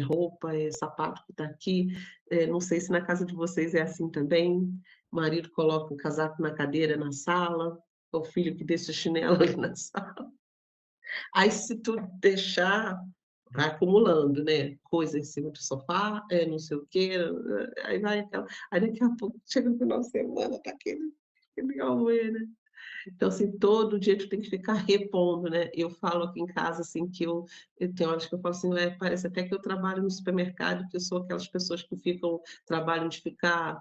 roupa, é sapato que está aqui. Não sei se na casa de vocês é assim também. O marido coloca o casaco na cadeira na sala, o filho que deixa o chinelo ali na sala. Aí, se tu deixar, vai acumulando, né? Coisa em cima do sofá, não sei o quê, aí vai aquela. Aí daqui a pouco chega no final de semana, tá aquele auê, né? Então, assim, todo dia tu tem que ficar repondo, né? Eu falo aqui em casa, assim, que eu tenho horas que eu falo assim, parece até que eu trabalho no supermercado, que eu sou aquelas pessoas que trabalham de ficar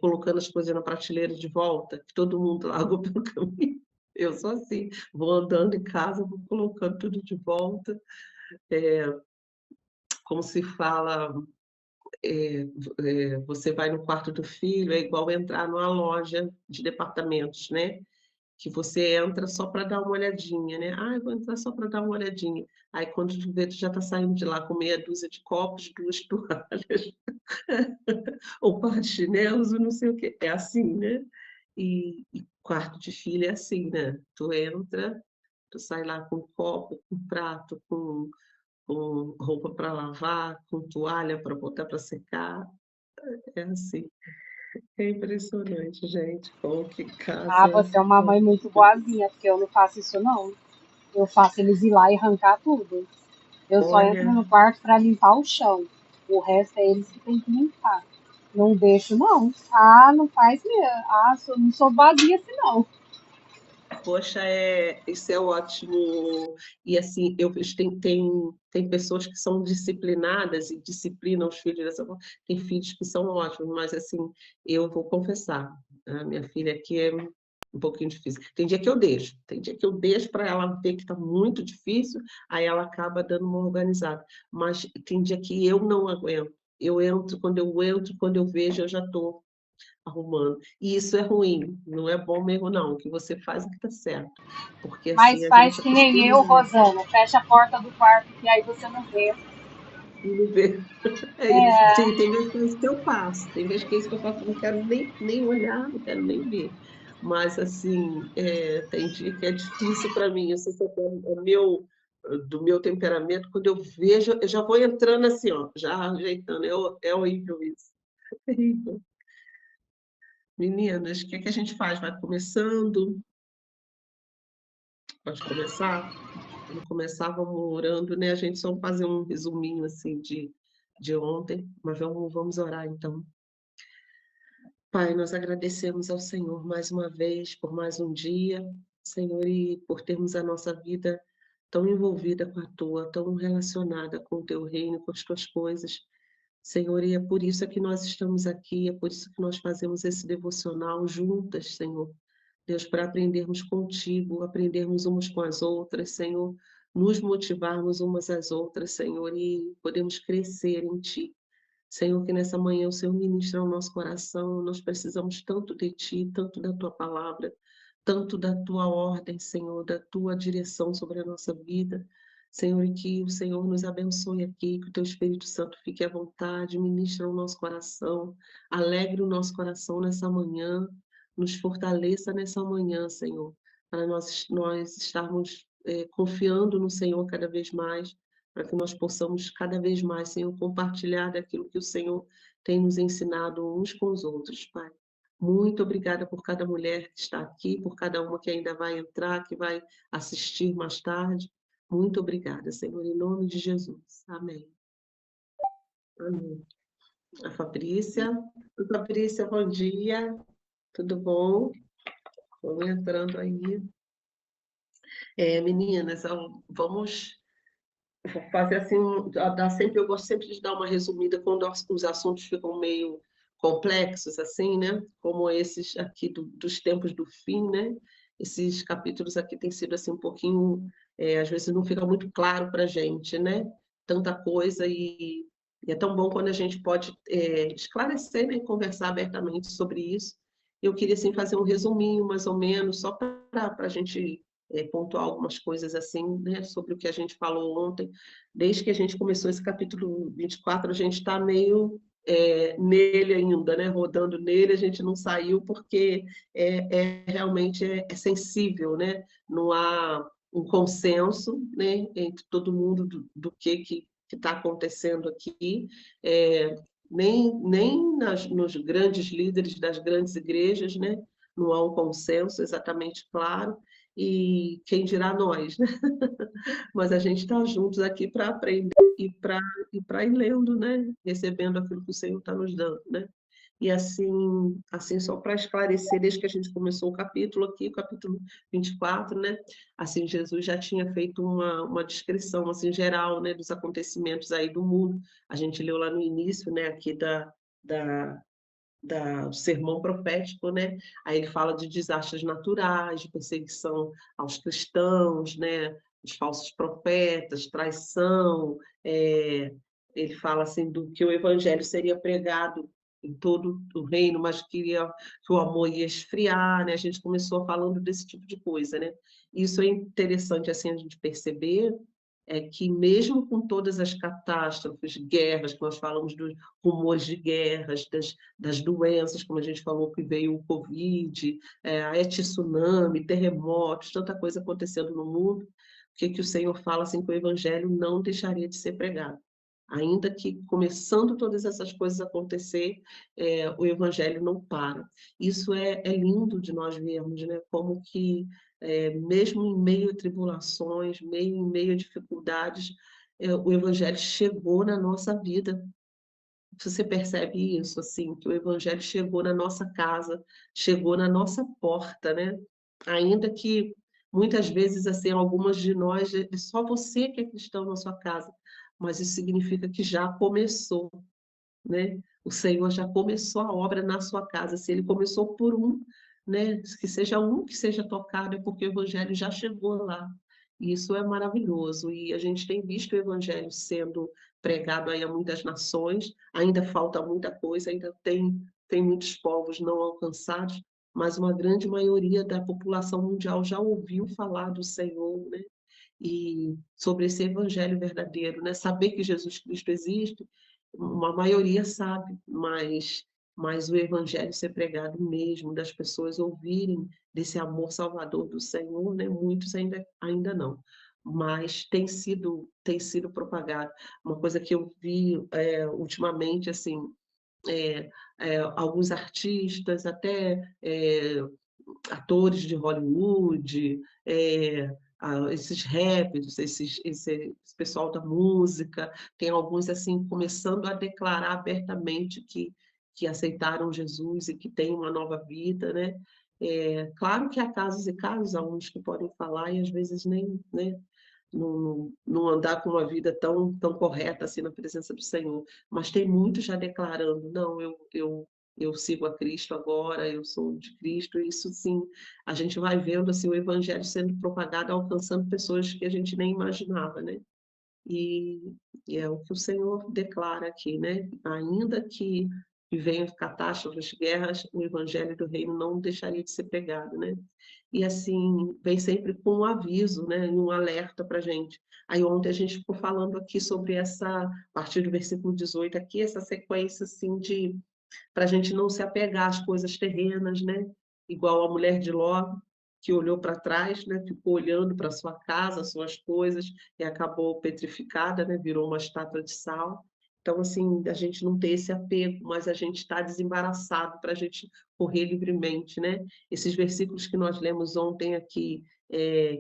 colocando as coisas na prateleira de volta, que todo mundo largou pelo caminho. Eu sou assim, vou andando em casa, vou colocando tudo de volta. É, como se fala, você vai no quarto do filho, é igual entrar numa loja de departamentos, né? Que você entra só para dar uma olhadinha, né? Ah, eu vou entrar só para dar uma olhadinha. Aí quando tu vê, tu já está saindo de lá com meia dúzia de copos, 2 toalhas, ou par de chinelos, ou não sei o quê. É assim, né? E quarto de filho é assim, né? Tu entra, tu sai lá com copo, com prato, com roupa para lavar, com toalha para botar para secar. É assim. É impressionante, gente, como que Ah, casa. você é uma mãe muito boazinha, porque eu não faço isso não. Eu faço eles ir lá e arrancar tudo. Eu só entro Olha, no quarto para limpar o chão. O resto é eles que têm que limpar. Não deixo, não. Ah, não faz mesmo. Ah, não sou boazinha assim, não. poxa, isso é ótimo. E assim, eu vejo tem pessoas que são disciplinadas e disciplinam os filhos dessa forma. Tem filhos que são ótimos, mas assim, eu vou confessar, a minha filha aqui é um pouquinho difícil. Tem dia que eu deixo para ela ver que está muito difícil, aí ela acaba dando uma organizada. Mas tem dia que eu não aguento. Quando eu vejo, eu já estou arrumando. E isso é ruim, não é bom mesmo, não. O que você faz é que está certo. Porque assim Mas a faz gente que nem acostuma eu, mesmo. Rosana. Fecha a porta do quarto que aí você não vê. Não vê. É, Tem vezes que é isso que eu faço, tem vezes que é isso que eu faço, eu não quero nem olhar, não quero nem ver. Mas, assim, tem dia que é difícil para mim. Eu sei se do meu temperamento, quando eu vejo, eu já vou entrando assim, ó, já ajeitando. É horrível isso. É terrível. Meninas, o que que a gente faz? Vai começando? Pode começar? Vamos começar, vamos orando, né? A gente só fazer um resuminho assim de ontem, mas vamos orar então. Pai, nós agradecemos ao Senhor mais uma vez por mais um dia, Senhor, e por termos a nossa vida tão envolvida com a tua, tão relacionada com o teu reino, com as tuas coisas. Senhor, e é por isso que nós estamos aqui, é por isso que nós fazemos esse devocional juntas, Senhor. Deus, para aprendermos contigo, aprendermos umas com as outras, Senhor, nos motivarmos umas às outras, Senhor, e podemos crescer em Ti. Senhor, que nessa manhã o Senhor ministra ao nosso coração, nós precisamos tanto de Ti, tanto da Tua palavra, tanto da Tua ordem, Senhor, da Tua direção sobre a nossa vida. Senhor, e que o Senhor nos abençoe aqui, que o Teu Espírito Santo fique à vontade, ministre ao nosso coração, alegre o nosso coração nessa manhã, nos fortaleça nessa manhã, Senhor, para nós estarmos confiando no Senhor cada vez mais, para que nós possamos cada vez mais, Senhor, compartilhar daquilo que o Senhor tem nos ensinado uns com os outros, Pai. Muito obrigada por cada mulher que está aqui, por cada uma que ainda vai entrar, que vai assistir mais tarde. Muito obrigada, Senhor, em nome de Jesus. Amém. Amém. A Fabrícia. Fabrícia, bom dia. Tudo bom? Vamos entrando aí. Meninas, vamos fazer assim, eu gosto sempre de dar uma resumida quando os assuntos ficam meio complexos, assim, né? Como esses aqui dos tempos do fim, né? Esses capítulos aqui têm sido assim um pouquinho, às vezes não fica muito claro para a gente, né? Tanta coisa e é tão bom quando a gente pode esclarecer, né? E conversar abertamente sobre isso. Eu queria assim fazer um resuminho, mais ou menos, só para a gente pontuar algumas coisas assim, né? Sobre o que a gente falou ontem. Desde que a gente começou esse capítulo 24, a gente está meio nele ainda, né? Rodando nele, a gente não saiu porque realmente é sensível, né? Não há um consenso, né? Entre todo mundo do que que está acontecendo aqui, nem nos grandes líderes das grandes igrejas, né? Não há um consenso exatamente claro, e quem dirá nós, né? Mas a gente está juntos aqui para aprender e para ir lendo, né? Recebendo aquilo que o Senhor está nos dando, né? E assim só para esclarecer, desde que a gente começou o capítulo aqui, o capítulo 24, né? Assim, Jesus já tinha feito uma descrição assim geral, né, dos acontecimentos aí do mundo. A gente leu lá no início, né, aqui da do sermão profético, né? Aí ele fala de desastres naturais, de perseguição aos cristãos, né? Os falsos profetas, traição. Ele fala assim do que o evangelho seria pregado em todo o reino, mas que o amor ia esfriar, né? A gente começou falando desse tipo de coisa, né? Isso é interessante assim a gente perceber que mesmo com todas as catástrofes, guerras, que nós falamos dos rumores de guerras, das doenças, como a gente falou que veio o Covid, a tsunami, terremotos, tanta coisa acontecendo no mundo, o que o Senhor fala assim que o evangelho não deixaria de ser pregado. Ainda que começando todas essas coisas a acontecer, o evangelho não para. Isso é lindo de nós vermos, né? Como que, mesmo em meio a tribulações, em meio a dificuldades, o evangelho chegou na nossa vida. Você percebe isso, assim, que o evangelho chegou na nossa casa, chegou na nossa porta, né? Ainda que muitas vezes, assim, algumas de nós, é só você que é cristão na sua casa, mas isso significa que já começou, né? O Senhor já começou a obra na sua casa. Se ele começou por um, né? Que seja um que seja tocado, é porque o evangelho já chegou lá. E isso é maravilhoso. E a gente tem visto o evangelho sendo pregado aí a muitas nações. Ainda falta muita coisa, ainda tem muitos povos não alcançados, mas uma grande maioria da população mundial já ouviu falar do Senhor, né? E sobre esse evangelho verdadeiro, né? Saber que Jesus Cristo existe, uma maioria sabe, mas o evangelho ser pregado mesmo, das pessoas ouvirem desse amor salvador do Senhor, né? Muitos ainda não, mas tem sido propagado. Uma coisa que eu vi ultimamente, assim, alguns artistas, até atores de Hollywood, esses rappers, esse pessoal da música, tem alguns assim começando a declarar abertamente que aceitaram Jesus e que têm uma nova vida, né? Claro que há casos e casos, há uns que podem falar e às vezes nem, né? Não andar com uma vida tão correta assim na presença do Senhor, mas tem muitos já declarando, não, eu sigo a Cristo agora, eu sou de Cristo, e isso sim, a gente vai vendo assim, o Evangelho sendo propagado, alcançando pessoas que a gente nem imaginava, né? E, e é o que o Senhor declara aqui, né? Ainda que venham catástrofes, guerras, o Evangelho do Reino não deixaria de ser pregado, né? E assim, vem sempre com um aviso, né? Um alerta para a gente. Aí ontem a gente ficou falando aqui sobre a partir do versículo 18 aqui, essa sequência assim para a gente não se apegar às coisas terrenas, né? Igual a mulher de Ló, que olhou para trás, né? Ficou olhando para sua casa, suas coisas, e acabou petrificada, né? Virou uma estátua de sal. Então, assim, a gente não ter esse apego, mas a gente está desembaraçado para a gente correr livremente, né? Esses versículos que nós lemos ontem aqui,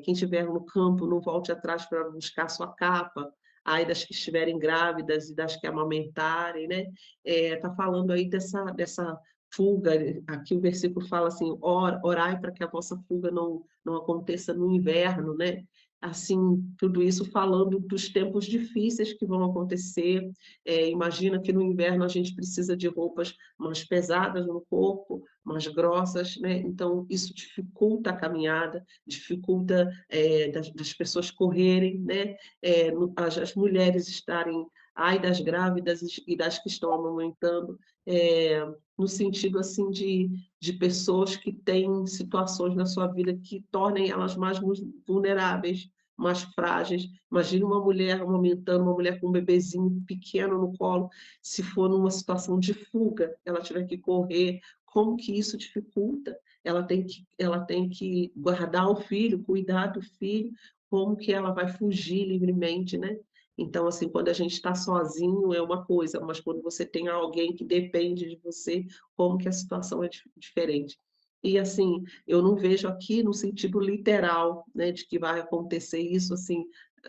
quem estiver no campo, não volte atrás para buscar sua capa, ai das que estiverem grávidas e das que amamentarem, né? Está falando aí dessa fuga, aqui o versículo fala assim, orai para que a vossa fuga não aconteça no inverno, né? Assim, tudo isso falando dos tempos difíceis que vão acontecer. Imagina que no inverno a gente precisa de roupas mais pesadas no corpo, mais grossas, né? Então, isso dificulta a caminhada, dificulta das pessoas correrem, né? As mulheres estarem ai das grávidas e das que estão amamentando, no sentido assim de pessoas que têm situações na sua vida que tornem elas mais vulneráveis, mais frágeis. Imagina uma mulher amamentando, uma mulher com um bebezinho pequeno no colo, se for numa situação de fuga, ela tiver que correr, como que isso dificulta? Ela tem que guardar o filho, cuidar do filho, como que ela vai fugir livremente, né? Então, assim, quando a gente está sozinho é uma coisa, mas quando você tem alguém que depende de você, como que a situação é diferente. E, assim, eu não vejo aqui no sentido literal, né, de que vai acontecer isso, assim,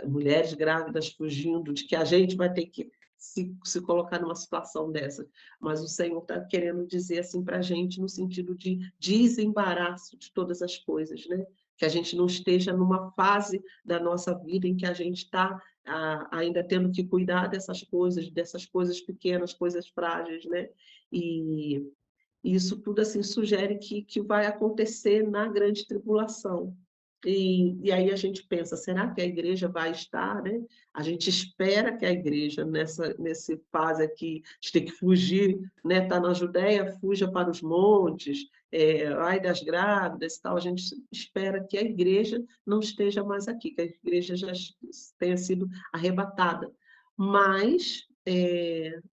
mulheres grávidas fugindo, de que a gente vai ter que se colocar numa situação dessa. Mas o Senhor está querendo dizer, assim, para a gente, no sentido de desembaraço de todas as coisas, né? Que a gente não esteja numa fase da nossa vida em que a gente está ainda tendo que cuidar dessas coisas pequenas, coisas frágeis, né? E isso tudo assim sugere que vai acontecer na grande tribulação. E aí a gente pensa, será que a igreja vai estar, né? A gente espera que a igreja, nesse fase aqui, a gente tem que fugir, né? Está na Judéia, fuja para os montes, ai das grávidas e tal. A gente espera que a igreja não esteja mais aqui, que a igreja já tenha sido arrebatada. Mas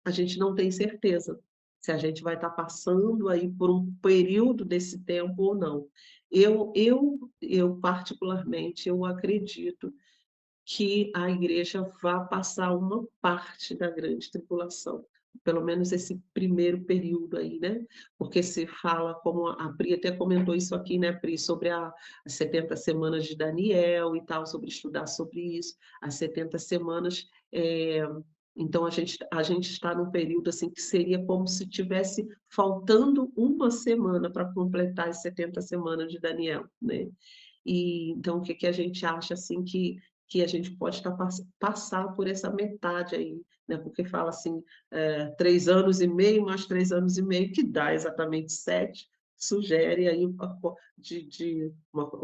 a gente não tem certeza se a gente vai estar passando aí por um período desse tempo ou não. Eu particularmente, eu acredito que a igreja vá passar uma parte da grande tribulação, pelo menos esse primeiro período aí, né? Porque se fala, como a Pri até comentou isso aqui, né, Pri, sobre as 70 semanas de Daniel e tal, sobre estudar sobre isso, as 70 semanas. Então, a gente está num período assim que seria como se tivesse faltando uma semana para completar as 70 semanas de Daniel, né? E então o que que a gente acha assim que a gente pode estar passar por essa metade aí, né? Porque fala assim, 3 anos e meio mais 3 anos e meio, que dá exatamente 7, sugere aí de uma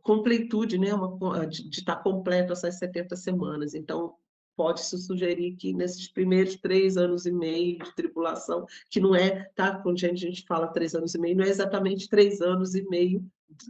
completude, né? De estar completo essas 70 semanas. Então, pode-se sugerir que nesses primeiros 3 anos e meio de tribulação, que não é, tá? Quando a gente fala 3 anos e meio, não é exatamente 3 anos e meio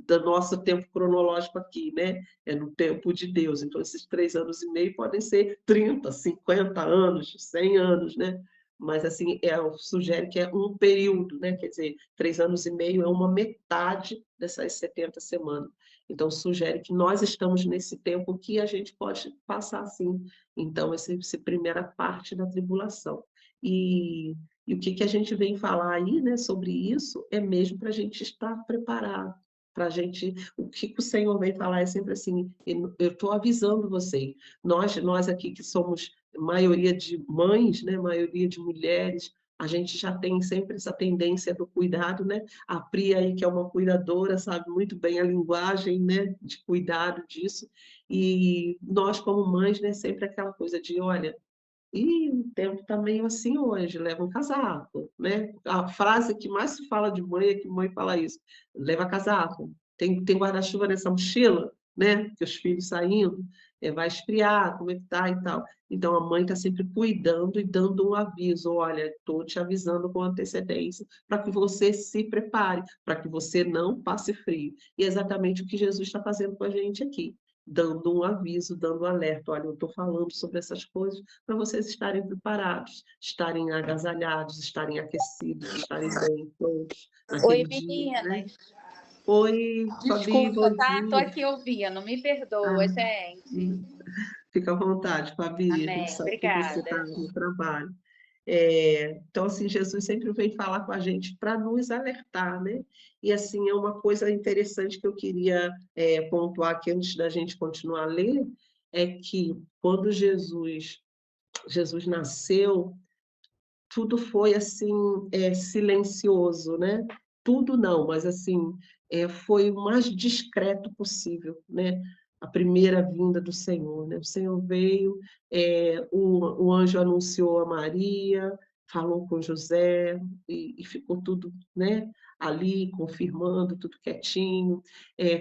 do nosso tempo cronológico aqui, né? É no tempo de Deus. Então, esses 3 anos e meio podem ser 30, 50 anos, 100 anos, né? Mas, assim, sugere que é um período, né? Quer dizer, 3 anos e meio é uma metade dessas 70 semanas. Então, sugere que nós estamos nesse tempo que a gente pode passar, sim. Então, essa primeira parte da tribulação. E o que, que a gente vem falar aí, né, sobre isso, é mesmo para a gente estar preparado. Para a gente, o que o Senhor vem falar é sempre assim: eu estou avisando você, nós aqui que somos maioria de mães, né, maioria de mulheres, a gente já tem sempre essa tendência do cuidado, né? A Pri aí, que é uma cuidadora, sabe muito bem a linguagem, né, de cuidado disso. E nós, como mães, né, sempre aquela coisa de, olha, e o tempo está meio assim hoje, leva um casaco, né? A frase que mais se fala de mãe é que mãe fala isso, leva casaco. Tem guarda-chuva nessa mochila, né? Que os filhos saindo, vai esfriar, como é que tá e tal. Então a mãe está sempre cuidando e dando um aviso, olha, estou te avisando com antecedência para que você se prepare, para que você não passe frio. E é exatamente o que Jesus está fazendo com a gente aqui, dando um aviso, dando um alerta, olha, eu estou falando sobre essas coisas para vocês estarem preparados, estarem agasalhados, estarem aquecidos, estarem bem prontos Oi, naquele dia, né? meninas. Oi, Fabi, Desculpa, bom tá? Tô dia. aqui ouvindo. Me perdoa, Ah, gente. fica à vontade, Fabi, a gente Amém. sabe que você está Obrigada. no trabalho. Então, assim, Jesus sempre vem falar com a gente para nos alertar, né? E, assim, é uma coisa interessante que eu queria pontuar aqui antes da gente continuar a ler, é que quando Jesus nasceu, tudo foi assim, silencioso, né? Tudo não, mas assim, foi o mais discreto possível, né? A primeira vinda do Senhor, né? O Senhor veio, o anjo anunciou a Maria, falou com José e ficou tudo, né? Ali confirmando tudo quietinho.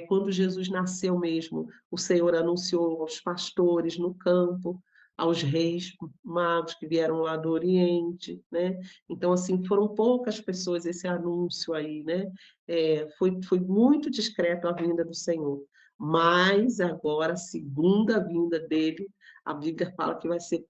Quando Jesus nasceu mesmo, o Senhor anunciou aos pastores no campo, aos reis magos que vieram lá do Oriente, né? Então, assim, foram poucas pessoas esse anúncio aí, né? Foi muito discreto a vinda do Senhor. Mas agora, a segunda vinda dele, a Bíblia fala que vai ser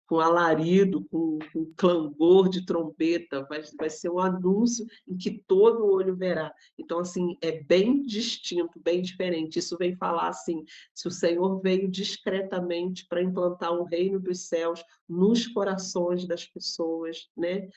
com alarido, com clangor de trombeta, vai ser um anúncio em que todo olho verá. Então, assim, é bem distinto, bem diferente. Isso vem falar assim, se o Senhor veio discretamente para implantar o reino dos céus nos corações das pessoas, né?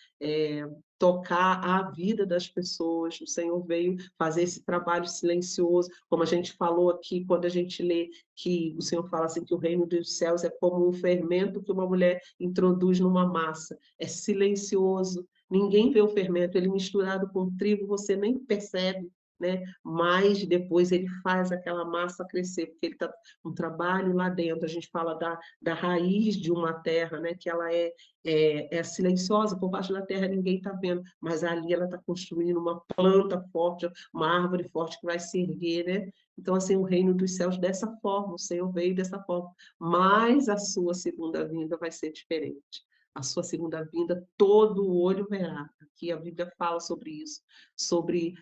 Tocar a vida das pessoas, o Senhor veio fazer esse trabalho silencioso, como a gente falou aqui, quando a gente lê que o Senhor fala assim que o reino dos céus é como um fermento que uma mulher introduz numa massa, é silencioso, ninguém vê o fermento, ele misturado com trigo, você nem percebe, né? Mas depois ele faz aquela massa crescer, porque ele está um trabalho lá dentro, a gente fala da raiz de uma terra, né? Que ela é silenciosa, por baixo da terra ninguém está vendo, mas ali ela está construindo uma planta forte, uma árvore forte que vai se erguer, né? Então, assim, o reino dos céus dessa forma, o Senhor veio dessa forma, mas a sua segunda vinda vai ser diferente. A sua segunda vinda, todo o olho verá. Aqui a Bíblia fala sobre isso, sobre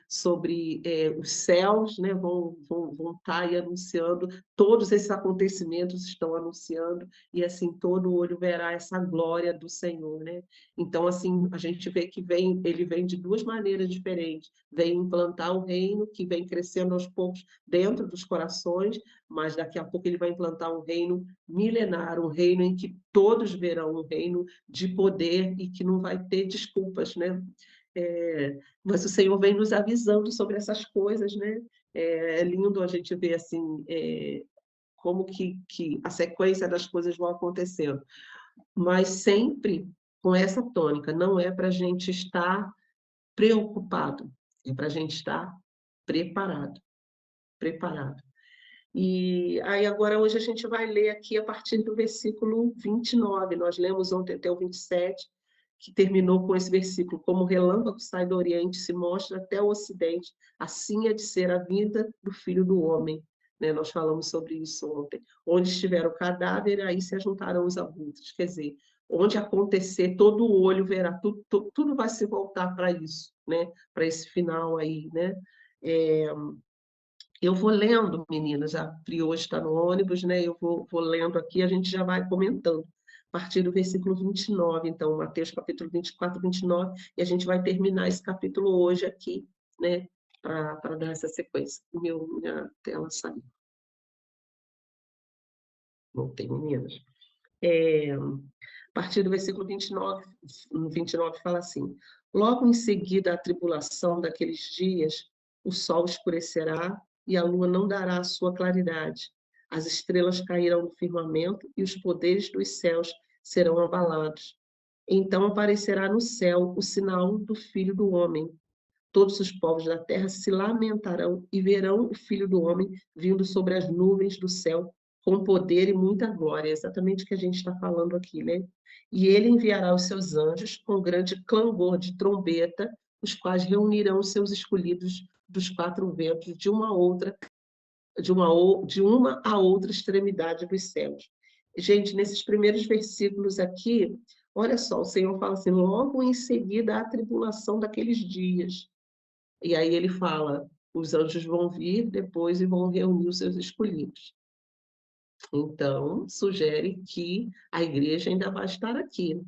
os céus, né, vão estar aí anunciando, todos esses acontecimentos estão anunciando, e assim todo olho verá essa glória do Senhor, né? Então, assim, a gente vê que ele vem de duas maneiras diferentes. Vem implantar o reino, que vem crescendo aos poucos dentro dos corações, mas daqui a pouco ele vai implantar um reino milenar, um reino em que todos verão, um reino de poder e que não vai ter desculpas, né? Mas o Senhor vem nos avisando sobre essas coisas, né? É lindo a gente ver assim como que a sequência das coisas vão acontecendo, mas sempre com essa tônica, não é para a gente estar preocupado, é para a gente estar preparado, preparado. E aí agora hoje a gente vai ler aqui a partir do versículo 29, nós lemos ontem até o 27, que terminou com esse versículo, como o relâmpago sai do Oriente, se mostra até o Ocidente, assim é de ser a vinda do Filho do Homem. Né? Nós falamos sobre isso ontem. Onde estiver o cadáver, aí se ajuntarão os abutres. Quer dizer, onde acontecer, todo o olho verá, tudo vai se voltar para isso, né? Para esse final aí, né? Eu vou lendo, meninas, a Pri hoje está no ônibus, né? Eu vou lendo aqui, a gente já vai comentando. A partir do versículo 29, então, Mateus capítulo 24, 29, e a gente vai terminar esse capítulo hoje aqui, né? Para dar essa sequência. Minha tela saiu. Voltei, meninas. A partir do versículo 29, no 29 fala assim: logo em seguida à tribulação daqueles dias, o sol escurecerá e a lua não dará a sua claridade. As estrelas cairão do firmamento e os poderes dos céus serão abalados. Então aparecerá no céu o sinal do Filho do Homem. Todos os povos da terra se lamentarão e verão o Filho do Homem vindo sobre as nuvens do céu com poder e muita glória. É exatamente o que a gente está falando aqui, né? E ele enviará os seus anjos com grande clangor de trombeta, os quais reunirão os seus escolhidos dos quatro ventos de uma a outra extremidade dos céus. Gente, nesses primeiros versículos aqui, olha só, o Senhor fala assim: logo em seguida a tribulação daqueles dias. E aí ele fala: os anjos vão vir depois e vão reunir os seus escolhidos. Então, sugere que a igreja ainda vai estar aqui.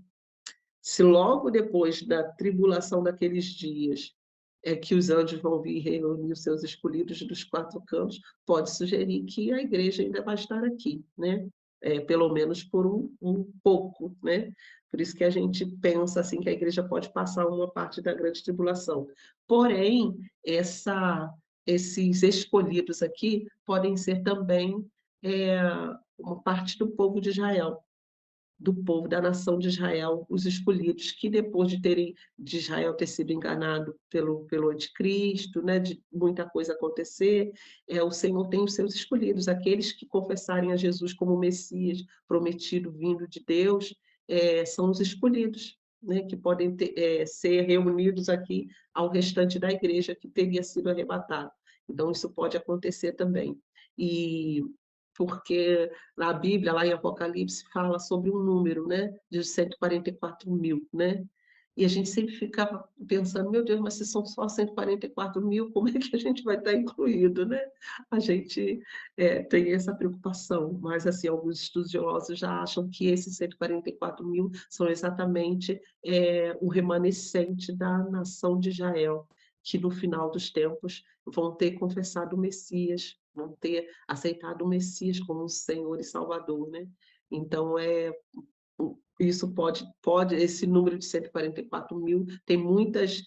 Se logo depois da tribulação daqueles dias é que os anjos vão vir reunir os seus escolhidos dos quatro cantos, pode sugerir que a igreja ainda vai estar aqui, né? Pelo menos por um pouco, né? Por isso que a gente pensa assim que a igreja pode passar uma parte da grande tribulação. Porém, esses escolhidos aqui podem ser também uma parte do povo de Israel, do povo da nação de Israel, os escolhidos, que depois de Israel ter sido enganado pelo anticristo, né, de muita coisa acontecer, o Senhor tem os seus escolhidos, aqueles que confessarem a Jesus como Messias prometido, vindo de Deus, são os escolhidos, né, que podem ser reunidos aqui ao restante da igreja que teria sido arrebatado. Então, isso pode acontecer também. E porque na Bíblia, lá em Apocalipse, fala sobre um número, né, de 144 mil, né? E a gente sempre ficava pensando: "Meu Deus, mas se são só 144.000, como é que a gente vai estar incluído, né?". A gente, tem essa preocupação, mas, assim, alguns estudiosos já acham que esses 144.000 são exatamente, o remanescente da nação de Israel, que no final dos tempos vão ter confessado o Messias, vão ter aceitado o Messias como Senhor e Salvador, né. Então, isso pode esse número de 144.000 tem muitas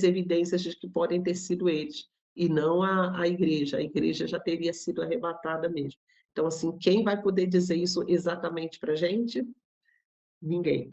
evidências de que podem ter sido eles, e não a igreja. A igreja já teria sido arrebatada mesmo. Então, assim, quem vai poder dizer isso exatamente para a gente? Ninguém.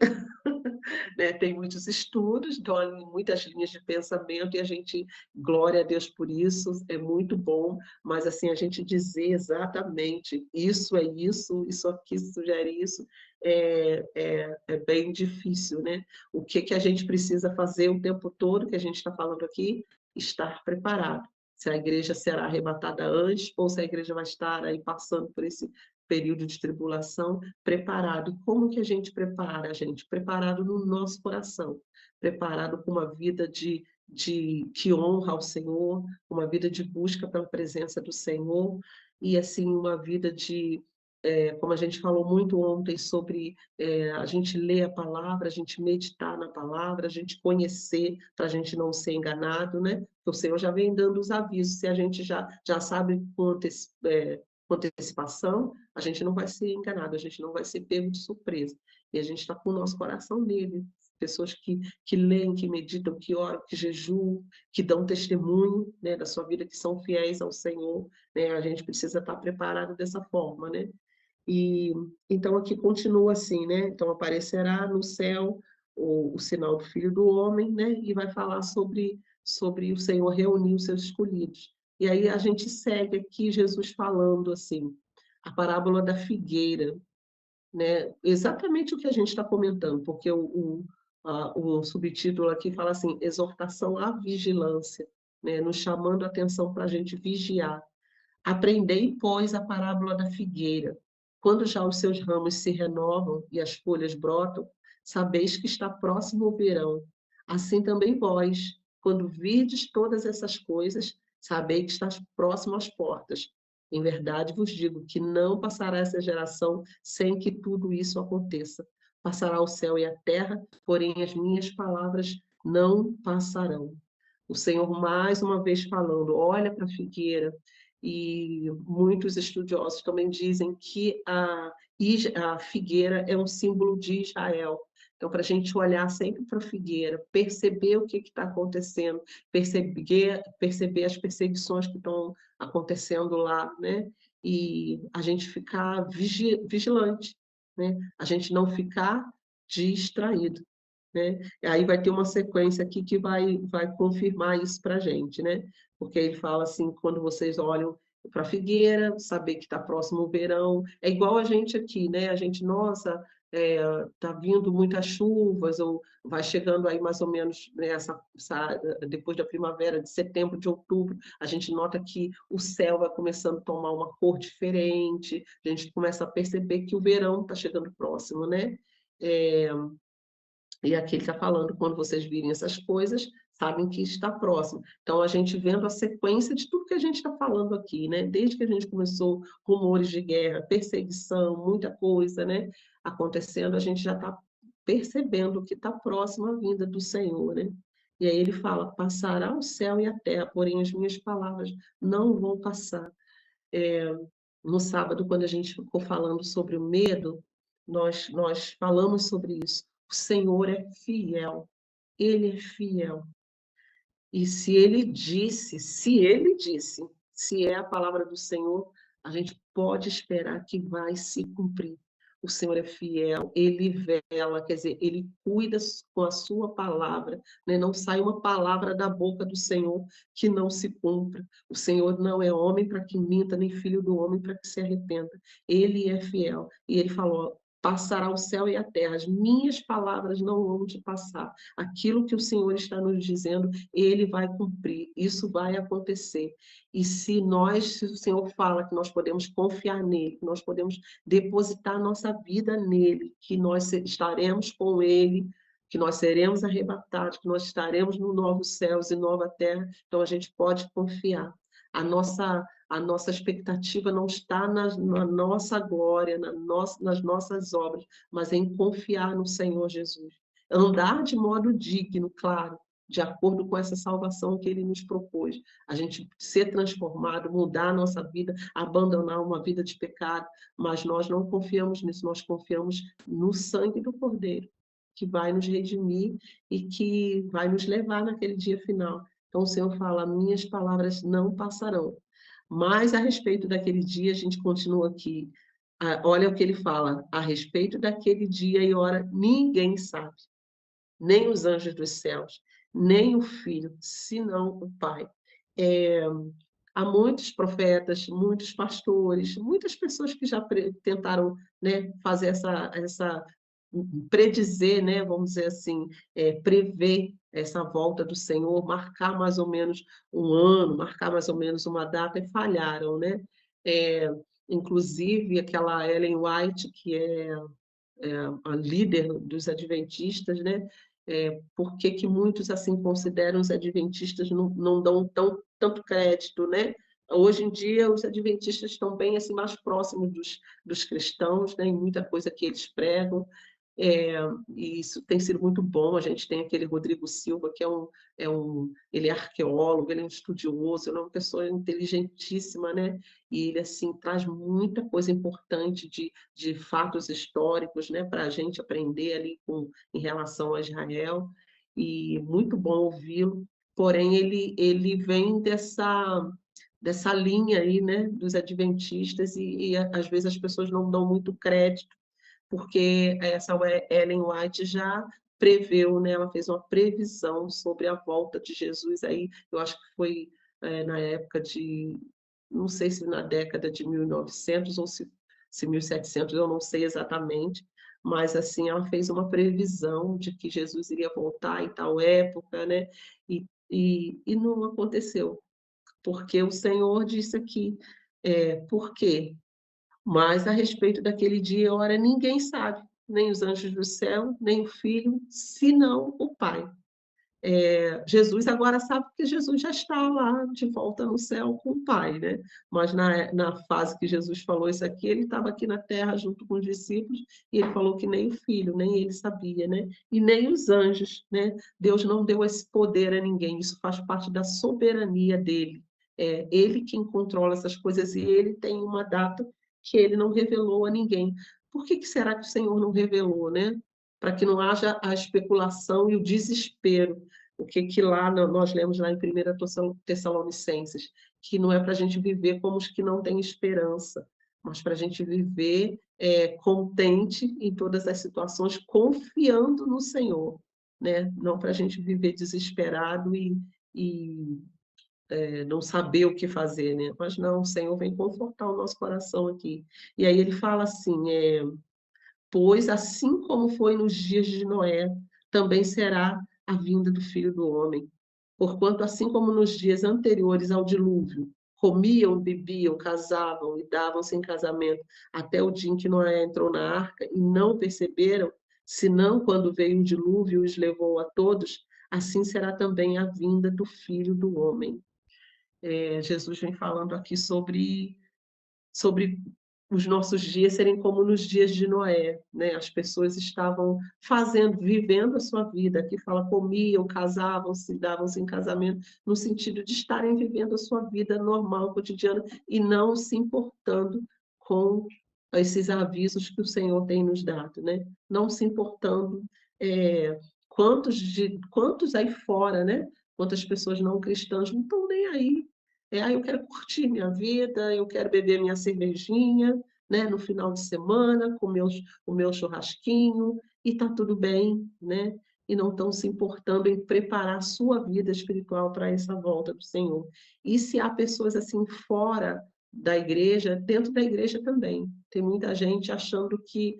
Né, tem muitos estudos, dão muitas linhas de pensamento e a gente glória a Deus por isso, é muito bom, mas, assim, a gente dizer exatamente isso é isso, isso aqui sugere isso, é bem difícil, né. O que que a gente precisa fazer o tempo todo que a gente está falando aqui? Estar preparado. Se a igreja será arrebatada antes ou se a igreja vai estar aí passando por esse período de tribulação, preparado. E como que a gente prepara, gente? Preparado no nosso coração, preparado com uma vida de que honra ao Senhor, uma vida de busca pela presença do Senhor e, assim, uma vida de, como a gente falou muito ontem sobre, a gente ler a palavra, a gente meditar na palavra, a gente conhecer, para a gente não ser enganado, né, porque o Senhor já vem dando os avisos, se a gente já sabe com antecipação, a gente não vai ser enganado, a gente não vai ser pego de surpresa. E a gente está com o nosso coração nele. Pessoas que leem, que meditam, que oram, que jejuam, que dão testemunho, né, da sua vida, que são fiéis ao Senhor, né, a gente precisa estar preparado dessa forma, né. E então aqui continua assim, né, então aparecerá no céu o sinal do Filho do Homem, né, e vai falar sobre o Senhor reunir os seus escolhidos. E aí a gente segue aqui Jesus falando assim, a parábola da figueira, né, exatamente o que a gente está comentando, porque o subtítulo aqui fala assim: "Exortação à vigilância", né, nos chamando a atenção para a gente vigiar. Aprendei, pois, a parábola da figueira. Quando já os seus ramos se renovam e as folhas brotam, sabeis que está próximo o verão. Assim também vós, quando virdes todas essas coisas, sabei que estás próximo às portas. Em verdade vos digo que não passará essa geração sem que tudo isso aconteça. Passará o céu e a terra, porém as minhas palavras não passarão. O Senhor mais uma vez falando, olha para a figueira, e muitos estudiosos também dizem que a figueira é um símbolo de Israel. Então, para a gente olhar sempre para a figueira, perceber o que está acontecendo, perceber as perseguições que estão acontecendo lá, né? E a gente ficar vigilante, né? A gente não ficar distraído, né? E aí vai ter uma sequência aqui que vai confirmar isso para a gente, né? Porque ele fala assim, quando vocês olham para a figueira, saber que está próximo o verão, é igual a gente aqui, né? A gente, nossa, tá vindo muitas chuvas, ou vai chegando aí mais ou menos, né, depois da primavera, de setembro, de outubro, a gente nota que o céu vai começando a tomar uma cor diferente, a gente começa a perceber que o verão está chegando próximo, né? É, e aqui ele está falando, quando vocês virem essas coisas, sabem que está próximo. Então, a gente vendo a sequência de tudo que a gente está falando aqui, né? Desde que a gente começou, rumores de guerra, perseguição, muita coisa, né? Acontecendo, a gente já está percebendo que está próximo à vinda do Senhor, né? E aí ele fala, passará o céu e a terra, porém as minhas palavras não vão passar. No sábado, quando a gente ficou falando sobre o medo, nós falamos sobre isso. O Senhor é fiel, Ele é fiel. E se é a palavra do Senhor, a gente pode esperar que vai se cumprir. O Senhor é fiel, Ele vela, quer dizer, Ele cuida com a sua palavra, né? Não sai uma palavra da boca do Senhor que não se cumpra. O Senhor não é homem para que minta, nem filho do homem para que se arrependa. Ele é fiel. E Ele falou, passará o céu e a terra, as minhas palavras não vão te passar. Aquilo que o Senhor está nos dizendo, Ele vai cumprir, isso vai acontecer. E se o Senhor fala que nós podemos confiar nele, que nós podemos depositar nossa vida nele, que nós estaremos com ele que nós seremos arrebatados, que nós estaremos no novos céus e nova terra, então a gente pode confiar. A nossa expectativa não está na nossa glória, nas nossas obras, mas em confiar no Senhor Jesus. Andar de modo digno, claro, de acordo com essa salvação que Ele nos propôs. A gente ser transformado, mudar a nossa vida, abandonar uma vida de pecado, mas nós não confiamos nisso, nós confiamos no sangue do Cordeiro, que vai nos redimir e que vai nos levar naquele dia final. Então o Senhor fala: minhas palavras não passarão. Mas a respeito daquele dia, a gente continua aqui. Olha o que ele fala: a respeito daquele dia e hora, ninguém sabe, nem os anjos dos céus, nem o Filho, senão o Pai. Há muitos profetas, muitos pastores, muitas pessoas que já tentaram, né, fazer essa predizer, né, vamos dizer assim, prever essa volta do Senhor, marcar mais ou menos um ano, marcar mais ou menos uma data, e falharam, né? Inclusive aquela Ellen White, que é a líder dos adventistas, né? Por que que muitos assim consideram os adventistas não dão tanto crédito, né? Hoje em dia os adventistas estão bem assim mais próximos dos cristãos, né? Em muita coisa que eles pregam. E isso tem sido muito bom. A gente tem aquele Rodrigo Silva, que ele é arqueólogo, ele é um estudioso, ele é uma pessoa inteligentíssima, né? E ele assim traz muita coisa importante de fatos históricos, né, para a gente aprender ali em relação a Israel. E muito bom ouvi-lo. Porém, ele vem dessa linha aí, né, dos adventistas, e às vezes as pessoas não dão muito crédito, porque essa Ellen White já preveu, né, ela fez uma previsão sobre a volta de Jesus aí, eu acho que foi na época não sei se na década de 1900 ou se 1700, eu não sei exatamente, mas assim, ela fez uma previsão de que Jesus iria voltar em tal época, né, e não aconteceu, porque o Senhor disse aqui, por quê? Mas a respeito daquele dia e hora ninguém sabe, nem os anjos do céu, nem o Filho, senão o Pai. Jesus agora sabe, porque Jesus já está lá de volta no céu com o Pai, né? Mas na fase que Jesus falou isso aqui, ele estava aqui na terra junto com os discípulos, e ele falou que nem o Filho, nem ele sabia, né? E nem os anjos, né? Deus não deu esse poder a ninguém, isso faz parte da soberania dele. Ele quem controla essas coisas, e ele tem uma data que ele não revelou a ninguém. Por que será que o Senhor não revelou, né? Para que não haja a especulação e o desespero. O que lá nós lemos lá em 1 Tessalonicenses, que não é para a gente viver como os que não têm esperança, mas para a gente viver contente em todas as situações, confiando no Senhor, né? Não para a gente viver desesperado e não saber o que fazer, né? Mas não, o Senhor vem confortar o nosso coração aqui. E aí ele fala assim, pois assim como foi nos dias de Noé, também será a vinda do Filho do Homem. Porquanto, assim como nos dias anteriores ao dilúvio, comiam, bebiam, casavam e davam-se em casamento, até o dia em que Noé entrou na arca, e não perceberam, senão quando veio o dilúvio e os levou a todos, assim será também a vinda do Filho do Homem. Jesus vem falando aqui sobre os nossos dias serem como nos dias de Noé, né? As pessoas estavam vivendo a sua vida. Aqui fala, comiam, casavam-se, davam-se em casamento, no sentido de estarem vivendo a sua vida normal, cotidiana, e não se importando com esses avisos que o Senhor tem nos dado, né? Não se importando quantos aí fora, né? Quantas pessoas não cristãs não estão nem aí. Eu quero curtir minha vida, eu quero beber minha cervejinha, né, no final de semana, comer o meu churrasquinho, e está tudo bem, né? E não estão se importando em preparar a sua vida espiritual para essa volta do Senhor. E se há pessoas assim fora da igreja, dentro da igreja também. Tem muita gente achando que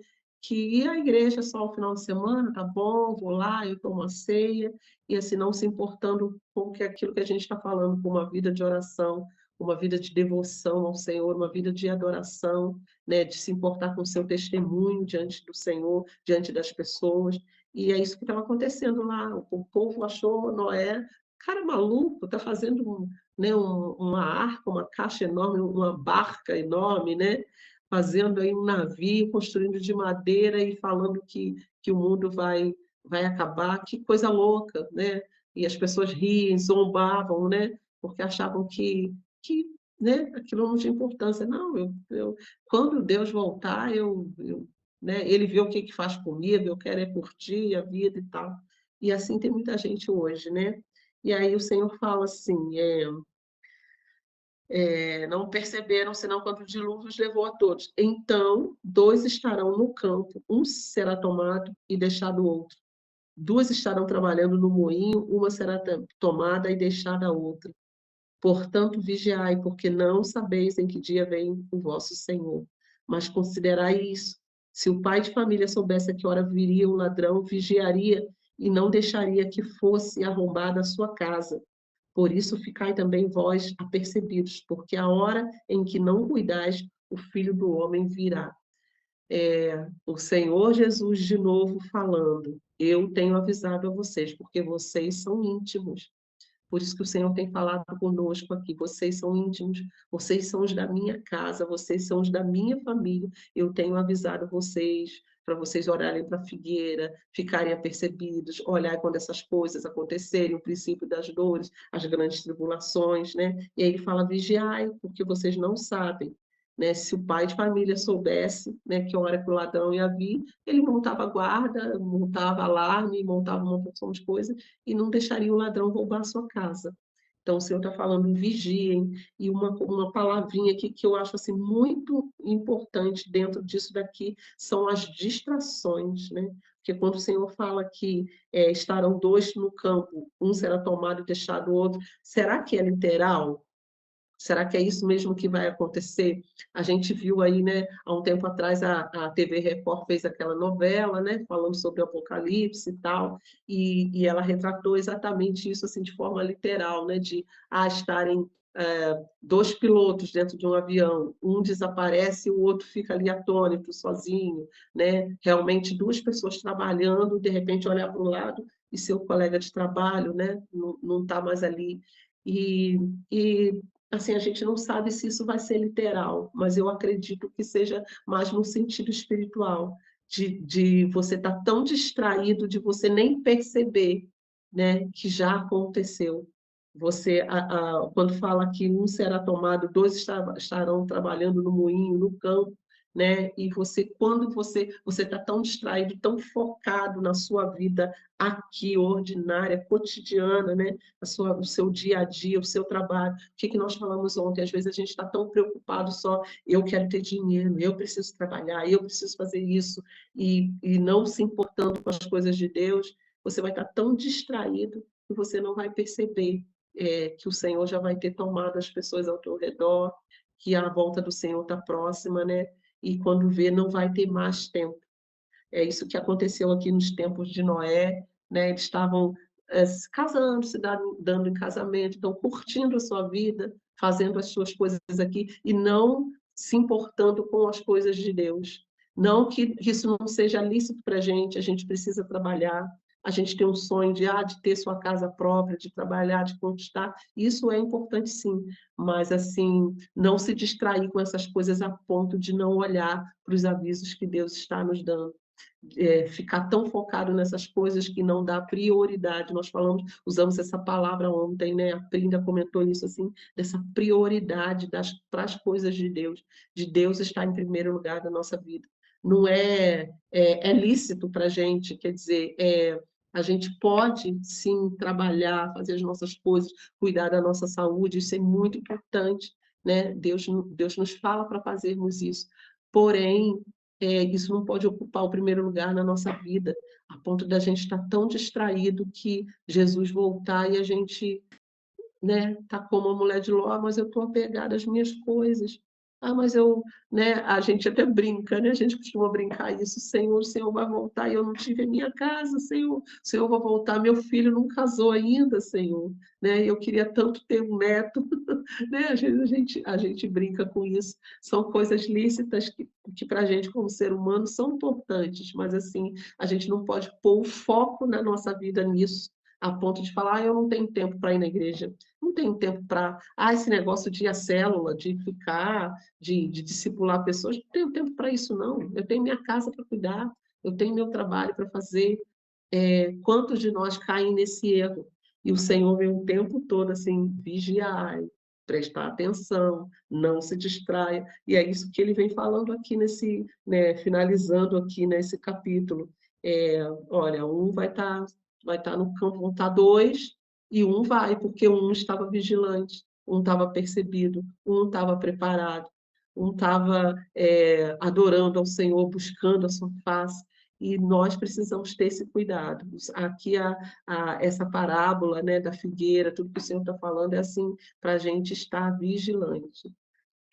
ir à igreja só ao final de semana, tá bom, vou lá, eu tomo a ceia, e assim, não se importando com aquilo que a gente está falando, com uma vida de oração, uma vida de devoção ao Senhor, uma vida de adoração, né, de se importar com o seu testemunho diante do Senhor, diante das pessoas. E é isso que estava acontecendo lá. O povo achou Noé, cara maluco, está fazendo né, uma arca, uma caixa enorme, uma barca enorme, né? Fazendo aí um navio, construindo de madeira e falando que o mundo vai acabar. Que coisa louca, né? E as pessoas riem, zombavam, né? Porque achavam que né, aquilo não tinha importância. Não, quando Deus voltar, né, ele vê o que que faz comigo, eu quero é curtir a vida e tal. E assim tem muita gente hoje, né? E aí o Senhor fala assim, não perceberam, senão quando o dilúvio os levou a todos. Então, dois estarão no campo, um será tomado e deixado o outro. Duas estarão trabalhando no moinho, uma será tomada e deixada a outra. Portanto, vigiai, porque não sabeis em que dia vem o vosso Senhor. Mas considerai isso. Se o pai de família soubesse a que hora viria o ladrão, vigiaria e não deixaria que fosse arrombada a sua casa. Por isso, ficai também vós apercebidos, porque a hora em que não cuidais, o Filho do Homem virá. O Senhor Jesus de novo falando. Eu tenho avisado a vocês, porque vocês são íntimos. Por isso que o Senhor tem falado conosco aqui. Vocês são íntimos, vocês são os da minha casa, vocês são os da minha família. Eu tenho avisado vocês para vocês orarem para a figueira, ficarem apercebidos, olhar quando essas coisas acontecerem, o princípio das dores, as grandes tribulações, né? E aí ele fala, vigiai, porque vocês não sabem. Né? Se o pai de família soubesse, né, que hora que o ladrão ia vir, ele montava guarda, montava alarme, montava uma porção de coisas e não deixaria o ladrão roubar a sua casa. Então, o Senhor está falando, vigiem, e uma palavrinha aqui que eu acho assim, muito importante dentro disso daqui são as distrações, né? Porque quando o Senhor fala que estarão dois no campo, um será tomado e deixado o outro, será que é literal? Será que é isso mesmo que vai acontecer? A gente viu aí, né, há um tempo atrás, a TV Record fez aquela novela, né, falando sobre o Apocalipse e tal, e ela retratou exatamente isso, assim, de forma literal, né, de estarem dois pilotos dentro de um avião, um desaparece e o outro fica ali atônito, sozinho, né? Realmente duas pessoas trabalhando, de repente olhar para o lado e seu colega de trabalho, né, não está mais ali. E assim, a gente não sabe se isso vai ser literal, mas eu acredito que seja mais no sentido espiritual, de você estar tão distraído de você nem perceber, né, que já aconteceu. Você, quando fala que um será tomado, dois estarão trabalhando no moinho, no campo, né? E você, quando você está tão distraído, tão focado na sua vida aqui, ordinária, cotidiana, né? O seu dia a dia, o seu trabalho. O que nós falamos ontem? Às vezes a gente está tão preocupado só, eu quero ter dinheiro, eu preciso trabalhar, eu preciso fazer isso, e não se importando com as coisas de Deus, você vai estar tão distraído que você não vai perceber que o Senhor já vai ter tomado as pessoas ao teu redor, que a volta do Senhor está próxima, né? E quando vê, não vai ter mais tempo. É isso que aconteceu aqui nos tempos de Noé, né? Eles estavam se casando, se dando em casamento, estão curtindo a sua vida, fazendo as suas coisas aqui e não se importando com as coisas de Deus. Não que isso não seja lícito para a gente precisa trabalhar, a gente tem um sonho de ter sua casa própria, de trabalhar, de conquistar, isso é importante sim, mas assim, não se distrair com essas coisas a ponto de não olhar para os avisos que Deus está nos dando. Ficar tão focado nessas coisas que não dá prioridade. Nós usamos essa palavra ontem, né? A Prinda comentou isso assim, dessa prioridade para as coisas de Deus estar em primeiro lugar da nossa vida. Não é lícito para a gente, quer dizer, a gente pode sim trabalhar, fazer as nossas coisas, cuidar da nossa saúde, isso é muito importante, né? Deus nos fala para fazermos isso. Porém, isso não pode ocupar o primeiro lugar na nossa vida, a ponto da gente estar tão distraído que Jesus voltar e a gente, né, tá como a mulher de Ló, mas eu estou apegada às minhas coisas, Ah, mas eu, né, a gente até brinca, né? A gente costuma brincar isso, Senhor, o Senhor vai voltar e eu não tive a minha casa, Senhor, o Senhor vai voltar, meu filho não casou ainda, Senhor, né? Eu queria tanto ter um neto, né? Às vezes a gente brinca com isso. São coisas lícitas que para a gente, como ser humano, são importantes, mas assim, a gente não pode pôr o foco na nossa vida nisso, a ponto de falar, ah, eu não tenho tempo para ir na igreja, não tenho tempo para, ah, esse negócio de ir à célula, de ficar de discipular pessoas, não tenho tempo para isso, não. Eu tenho minha casa para cuidar, eu tenho meu trabalho para fazer. Quantos de nós caem nesse erro? E o Senhor vem o tempo todo assim, vigiai, prestar atenção, não se distraia. E é isso que ele vem falando aqui nesse, né, finalizando aqui nesse capítulo. Olha, um vai tá no campo, vão estar dois, e um vai, porque um estava vigilante, um estava percebido, um estava preparado, um estava adorando ao Senhor, buscando a sua face, e nós precisamos ter esse cuidado. Aqui, essa parábola, né, da figueira, tudo que o Senhor está falando é assim, para a gente estar vigilante.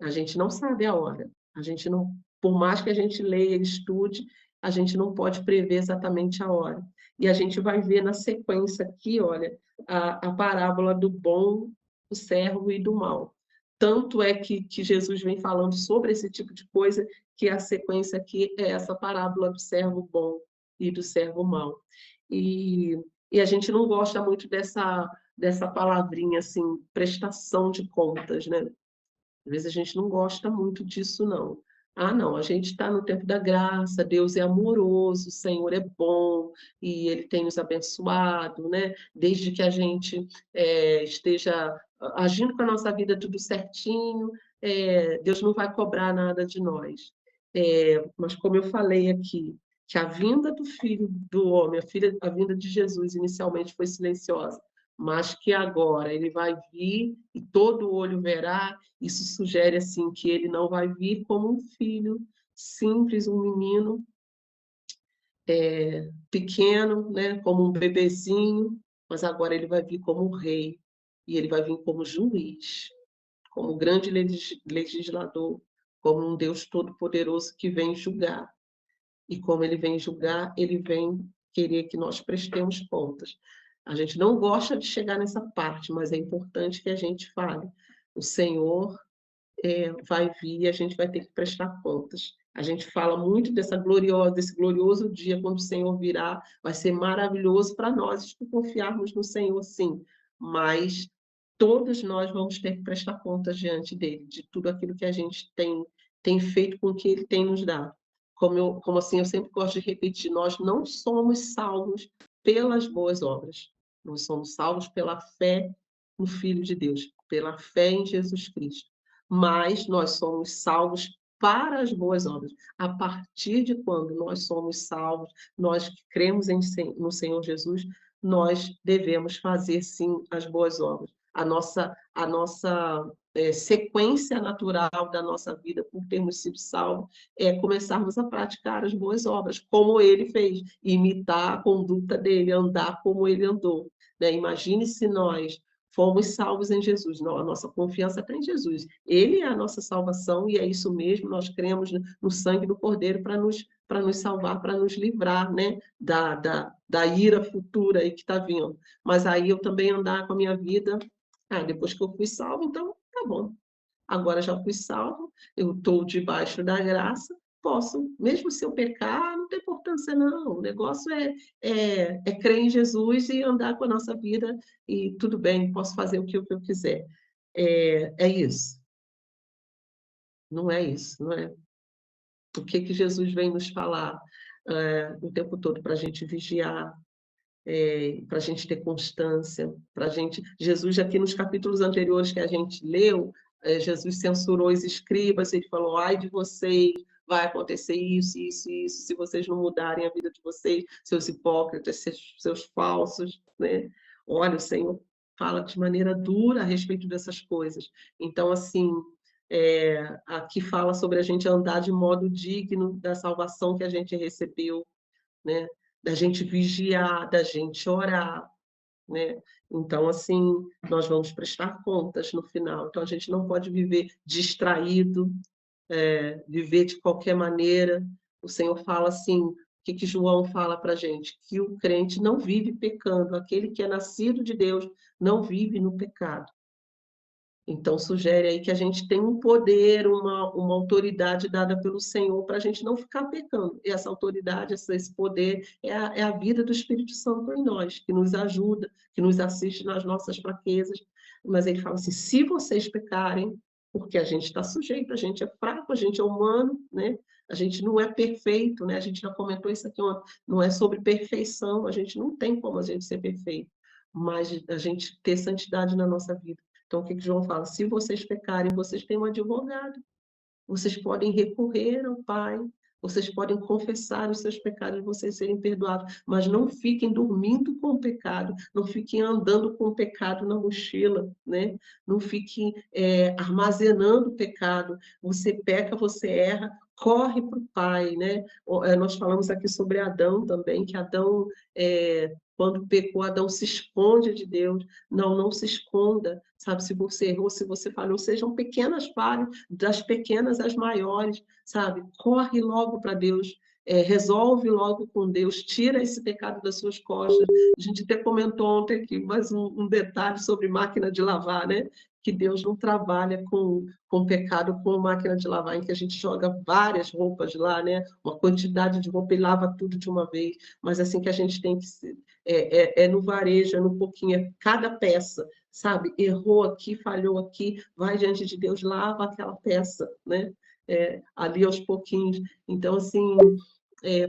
A gente não sabe a hora. A gente não, por mais que a gente leia e estude, a gente não pode prever exatamente a hora. E a gente vai ver na sequência aqui, olha, a parábola do bom, do servo e do mal. Tanto é que Jesus vem falando sobre esse tipo de coisa, que a sequência aqui é essa parábola do servo bom e do servo mau. E, e a gente não gosta muito dessa palavrinha assim, prestação de contas, né? Às vezes a gente não gosta muito disso, não. Ah, não, a gente está no tempo da graça, Deus é amoroso, o Senhor é bom e Ele tem nos abençoado, né? Desde que a gente esteja agindo com a nossa vida tudo certinho, Deus não vai cobrar nada de nós. Mas como eu falei aqui, que a vinda do Filho do Homem, a vinda de Jesus inicialmente foi silenciosa, mas que agora Ele vai vir e todo olho verá. Isso sugere assim que ele não vai vir como um filho simples, um menino pequeno, né, como um bebezinho, mas agora ele vai vir como um rei e ele vai vir como juiz, como grande legislador, como um Deus todo-poderoso que vem julgar. E como ele vem julgar, ele vem querer que nós prestemos contas. A gente não gosta de chegar nessa parte, mas é importante que a gente fale. O Senhor vai vir e a gente vai ter que prestar contas. A gente fala muito desse glorioso dia quando o Senhor virá, vai ser maravilhoso para nós que confiarmos no Senhor, sim, mas todos nós vamos ter que prestar contas diante dele, de tudo aquilo que a gente tem feito com o que ele tem nos dado. Como assim, eu sempre gosto de repetir, nós não somos salvos pelas boas obras, nós somos salvos pela fé no Filho de Deus, pela fé em Jesus Cristo, mas nós somos salvos para as boas obras. A partir de quando nós somos salvos, nós que cremos no Senhor Jesus, nós devemos fazer sim as boas obras. A nossa sequência natural da nossa vida, por termos sido salvos, é começarmos a praticar as boas obras, como ele fez, imitar a conduta dele, andar como ele andou. Né? Imagine se nós fomos salvos em Jesus. Não, a nossa confiança está em Jesus. Ele é a nossa salvação e é isso mesmo, nós cremos no sangue do Cordeiro para nos salvar, para nos livrar, né, da ira futura aí que está vindo. Mas aí eu também andar com a minha vida, depois que eu fui salvo, então tá bom. Agora já fui salvo, eu estou debaixo da graça, posso, mesmo se eu pecar, não tem importância não, o negócio é crer em Jesus e andar com a nossa vida e tudo bem, posso fazer o que eu quiser. É isso, não é isso, não é? O que Jesus vem nos falar o tempo todo para a gente vigiar, para a gente ter constância, para a gente. Jesus, aqui nos capítulos anteriores que a gente leu, Jesus censurou os escribas, ele falou: ai de vocês, vai acontecer isso, isso, isso, se vocês não mudarem a vida de vocês, seus hipócritas, seus falsos, né? Olha, o Senhor fala de maneira dura a respeito dessas coisas. Então, assim, aqui fala sobre a gente andar de modo digno da salvação que a gente recebeu, né? Da gente vigiar, da gente orar, né? Então, assim, nós vamos prestar contas no final. Então, a gente não pode viver distraído, viver de qualquer maneira. O Senhor fala assim, o que João fala para a gente? Que o crente não vive pecando, aquele que é nascido de Deus não vive no pecado. Então, sugere aí que a gente tem um poder, uma autoridade dada pelo Senhor para a gente não ficar pecando. E essa autoridade, esse poder, é a vida do Espírito Santo em nós, que nos ajuda, que nos assiste nas nossas fraquezas. Mas ele fala assim, se vocês pecarem, porque a gente está sujeito, a gente é fraco, a gente é humano, né? A gente não é perfeito, né? A gente já comentou isso aqui ontem, não é sobre perfeição, a gente não tem como a gente ser perfeito, mas a gente ter santidade na nossa vida. Então, o que João fala? Se vocês pecarem, vocês têm um advogado. Vocês podem recorrer ao Pai, vocês podem confessar os seus pecados e vocês serem perdoados, mas não fiquem dormindo com o pecado, não fiquem andando com o pecado na mochila, né? Não fiquem armazenando o pecado. Você peca, você erra, corre para o Pai, né? Nós falamos aqui sobre Adão também, que Adão, quando pecou, Adão se esconde de Deus. Não se esconda, sabe? Se você errou, se você falhou, sejam pequenas falhas, das pequenas às maiores, sabe? Corre logo para Deus, resolve logo com Deus, tira esse pecado das suas costas. A gente até comentou ontem aqui mais um detalhe sobre máquina de lavar, né? Que Deus não trabalha com pecado com máquina de lavar, em que a gente joga várias roupas lá, né? Uma quantidade de roupa e lava tudo de uma vez. Mas assim que a gente tem que ser, no varejo, no pouquinho, cada peça, sabe? Errou aqui, falhou aqui, vai diante de Deus, lava aquela peça, né? Ali aos pouquinhos. Então, assim,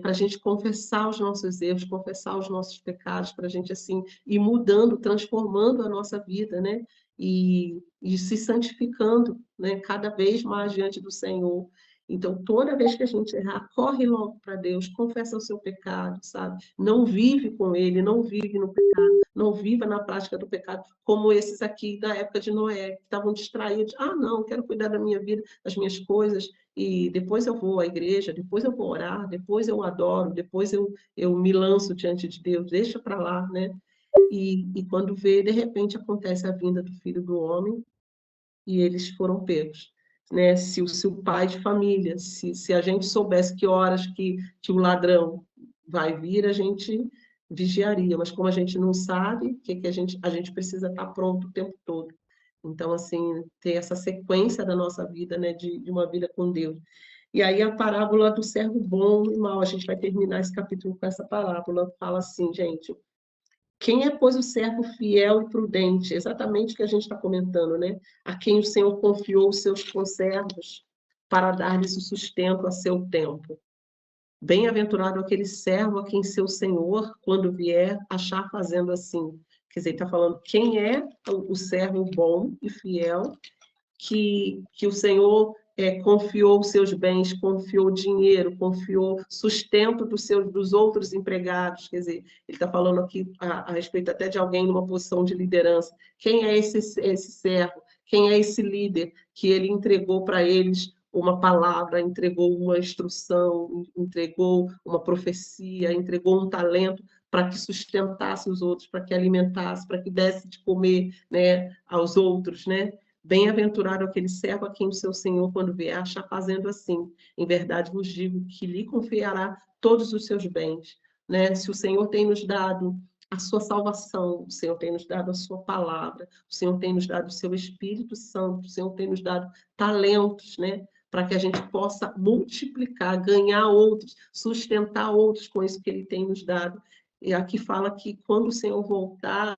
para a gente confessar os nossos erros, confessar os nossos pecados, para a gente, assim, ir mudando, transformando a nossa vida, né? E se santificando, né? Cada vez mais diante do Senhor. Então, toda vez que a gente errar, corre logo para Deus, confessa o seu pecado, sabe? Não vive com ele, não vive no pecado, não viva na prática do pecado, como esses aqui da época de Noé, que estavam distraídos. Não, quero cuidar da minha vida, das minhas coisas, e depois eu vou à igreja, depois eu vou orar, depois eu adoro, depois eu me lanço diante de Deus, deixa para lá, né? E quando vê, de repente acontece a vinda do Filho do Homem, e eles foram pegos. Né? Se o pai de família, se a gente soubesse que horas que o ladrão vai vir, a gente vigiaria, mas como a gente não sabe, que a gente precisa estar pronto o tempo todo. Então, assim, ter essa sequência da nossa vida, né, de uma vida com Deus. E aí a parábola do servo bom e mau, a gente vai terminar esse capítulo com essa parábola, fala assim, gente, quem é, pois, o servo fiel e prudente? Exatamente o que a gente está comentando, né? A quem o Senhor confiou os seus conservos para dar-lhes o sustento a seu tempo. Bem-aventurado aquele servo a quem seu Senhor, quando vier, achar fazendo assim. Quer dizer, está falando quem é o servo bom e fiel que o Senhor confiou os seus bens, confiou dinheiro, confiou sustento dos outros empregados. Quer dizer, ele está falando aqui a respeito até de alguém numa posição de liderança. Quem é esse servo? Quem é esse líder que ele entregou para eles uma palavra, entregou uma instrução, entregou uma profecia, entregou um talento para que sustentasse os outros, para que alimentasse, para que desse de comer, né, aos outros, né? Bem-aventurado aquele servo a quem o seu Senhor, quando vier, achar fazendo assim. Em verdade vos digo que lhe confiará todos os seus bens. Né? Se o Senhor tem nos dado a sua salvação, o Senhor tem nos dado a sua palavra, o Senhor tem nos dado o seu Espírito Santo, o Senhor tem nos dado talentos, né? Para que a gente possa multiplicar, ganhar outros, sustentar outros com isso que Ele tem nos dado. E aqui fala que quando o Senhor voltar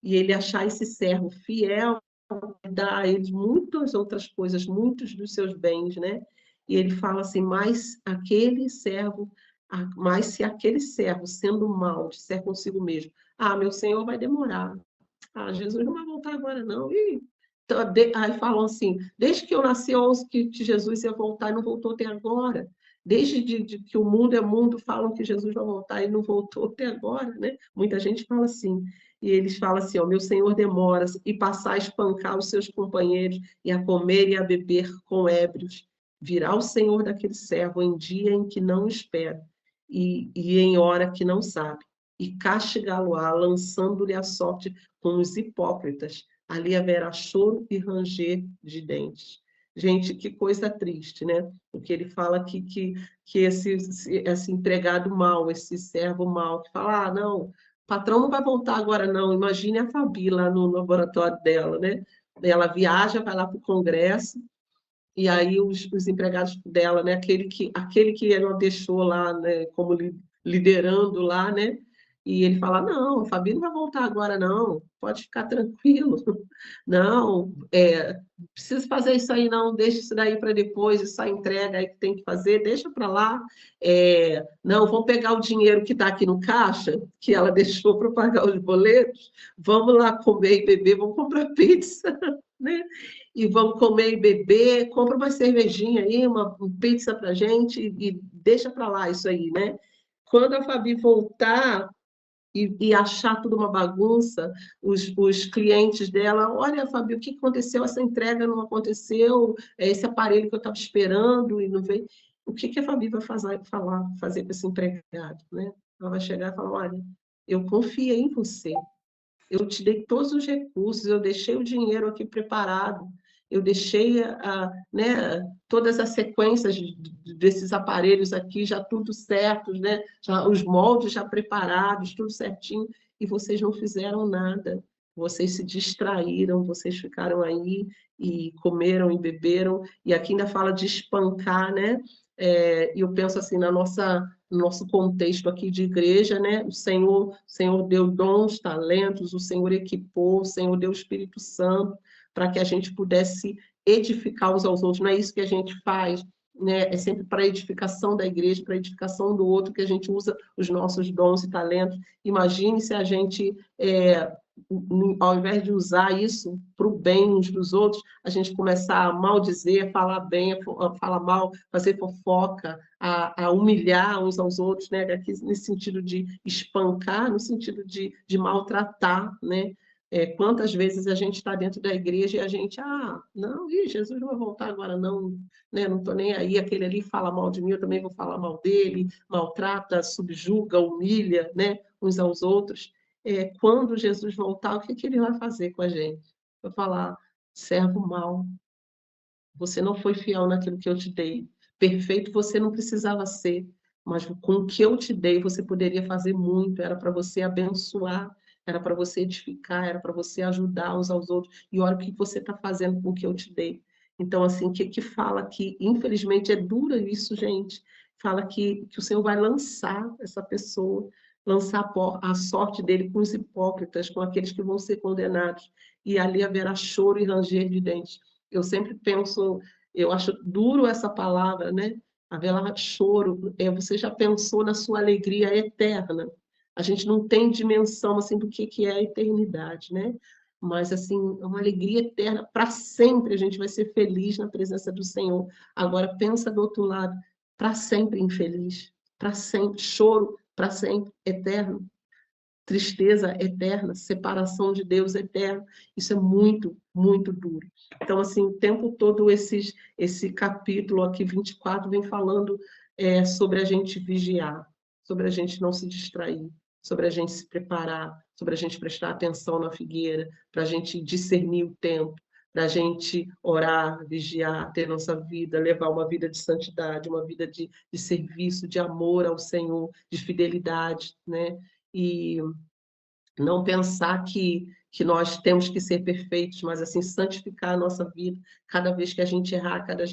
e Ele achar esse servo fiel, dá a eles muitas outras coisas, muitos dos seus bens, né? E ele fala assim, mas se aquele servo, sendo mau, disser consigo mesmo, meu Senhor vai demorar, Jesus não vai voltar agora não, aí falam assim, desde que eu nasci, eu ouço que Jesus ia voltar e não voltou até agora. Desde que o mundo é mundo, falam que Jesus vai voltar e não voltou até agora, né? Muita gente fala assim. E eles falam assim, meu Senhor demora e passar a espancar os seus companheiros e a comer e a beber com ébrios. Virá o Senhor daquele servo em dia em que não espera e em hora que não sabe. E castigá-lo-á, lançando-lhe a sorte com os hipócritas. Ali haverá choro e ranger de dentes. Gente, que coisa triste, né? Porque ele fala que esse empregado mau, esse servo mau, que fala, ah, não, o patrão não vai voltar agora, não. Imagine a Fabi lá no laboratório dela, né? Ela viaja, vai lá para o congresso, e aí os empregados dela, né? Aquele que ela deixou lá, né? Como liderando lá, né? E ele fala, não, a Fabi não vai voltar agora, não. Pode ficar tranquilo. Não, precisa fazer isso aí, não. Deixa isso daí para depois, essa entrega aí que tem que fazer, deixa para lá. Não, vamos pegar o dinheiro que está aqui no caixa, que ela deixou para pagar os boletos, vamos lá comer e beber, vamos comprar pizza, né? E vamos comer e beber, compra uma cervejinha aí, uma pizza para gente e deixa para lá isso aí, né? Quando a Fabi voltar e achar tudo uma bagunça, os clientes dela, olha, Fabi, o que aconteceu? Essa entrega não aconteceu, esse aparelho que eu estava esperando e não veio. O que a Fabi vai fazer com esse empregado, né? Ela vai chegar e falar, olha, eu confiei em você, eu te dei todos os recursos, eu deixei o dinheiro aqui preparado, eu deixei né, todas as sequências desses aparelhos aqui já tudo certos, né? Já, os moldes já preparados, tudo certinho, e vocês não fizeram nada. Vocês se distraíram, vocês ficaram aí e comeram e beberam, e aqui ainda fala de espancar, né? E eu penso assim, no nosso contexto aqui de igreja, né? O Senhor deu dons, talentos, o Senhor equipou, o Senhor deu o Espírito Santo para que a gente pudesse edificar uns aos outros. Não é isso que a gente faz, né? É sempre para a edificação da igreja, para a edificação do outro, que a gente usa os nossos dons e talentos. Imagine se a gente, ao invés de usar isso para o bem uns dos outros, a gente começar a maldizer, falar bem, a falar mal, fazer fofoca, a humilhar uns aos outros, né? Aqui, nesse sentido de espancar, no sentido de maltratar, né? Quantas vezes a gente está dentro da igreja e a gente, não, Jesus não vai voltar agora, não, né? Não estou nem aí, aquele ali fala mal de mim, eu também vou falar mal dele, maltrata, subjuga, humilha, né? Uns aos outros. Quando Jesus voltar, o que ele vai fazer com a gente? Vai falar, servo mau, você não foi fiel naquilo que eu te dei. Perfeito você não precisava ser, mas com o que eu te dei você poderia fazer muito. Era para você abençoar, era para você edificar, era para você ajudar uns aos outros. E olha o que você está fazendo com o que eu te dei. Então, assim, o que fala que, infelizmente, é duro isso, gente. Fala que o Senhor vai lançar essa pessoa, lançar a sorte dele com os hipócritas, com aqueles que vão ser condenados. E ali haverá choro e ranger de dentes. Eu sempre penso, eu acho duro essa palavra, né? Haverá choro. Você já pensou na sua alegria eterna? A gente não tem dimensão assim do que é a eternidade, né? Mas assim, é uma alegria eterna para sempre. A gente vai ser feliz na presença do Senhor. Agora pensa do outro lado, para sempre infeliz, para sempre choro, para sempre eterno, tristeza eterna, separação de Deus eterna. Isso é muito, muito duro. Então, assim, o tempo todo esse capítulo aqui, 24, vem falando sobre a gente vigiar, sobre a gente não se distrair, sobre a gente se preparar, sobre a gente prestar atenção na figueira, para a gente discernir o tempo, para a gente orar, vigiar, ter nossa vida, levar uma vida de santidade, uma vida de serviço, de amor ao Senhor, de fidelidade, né? E não pensar que nós temos que ser perfeitos, mas assim santificar a nossa vida. Cada vez que a gente errar, cada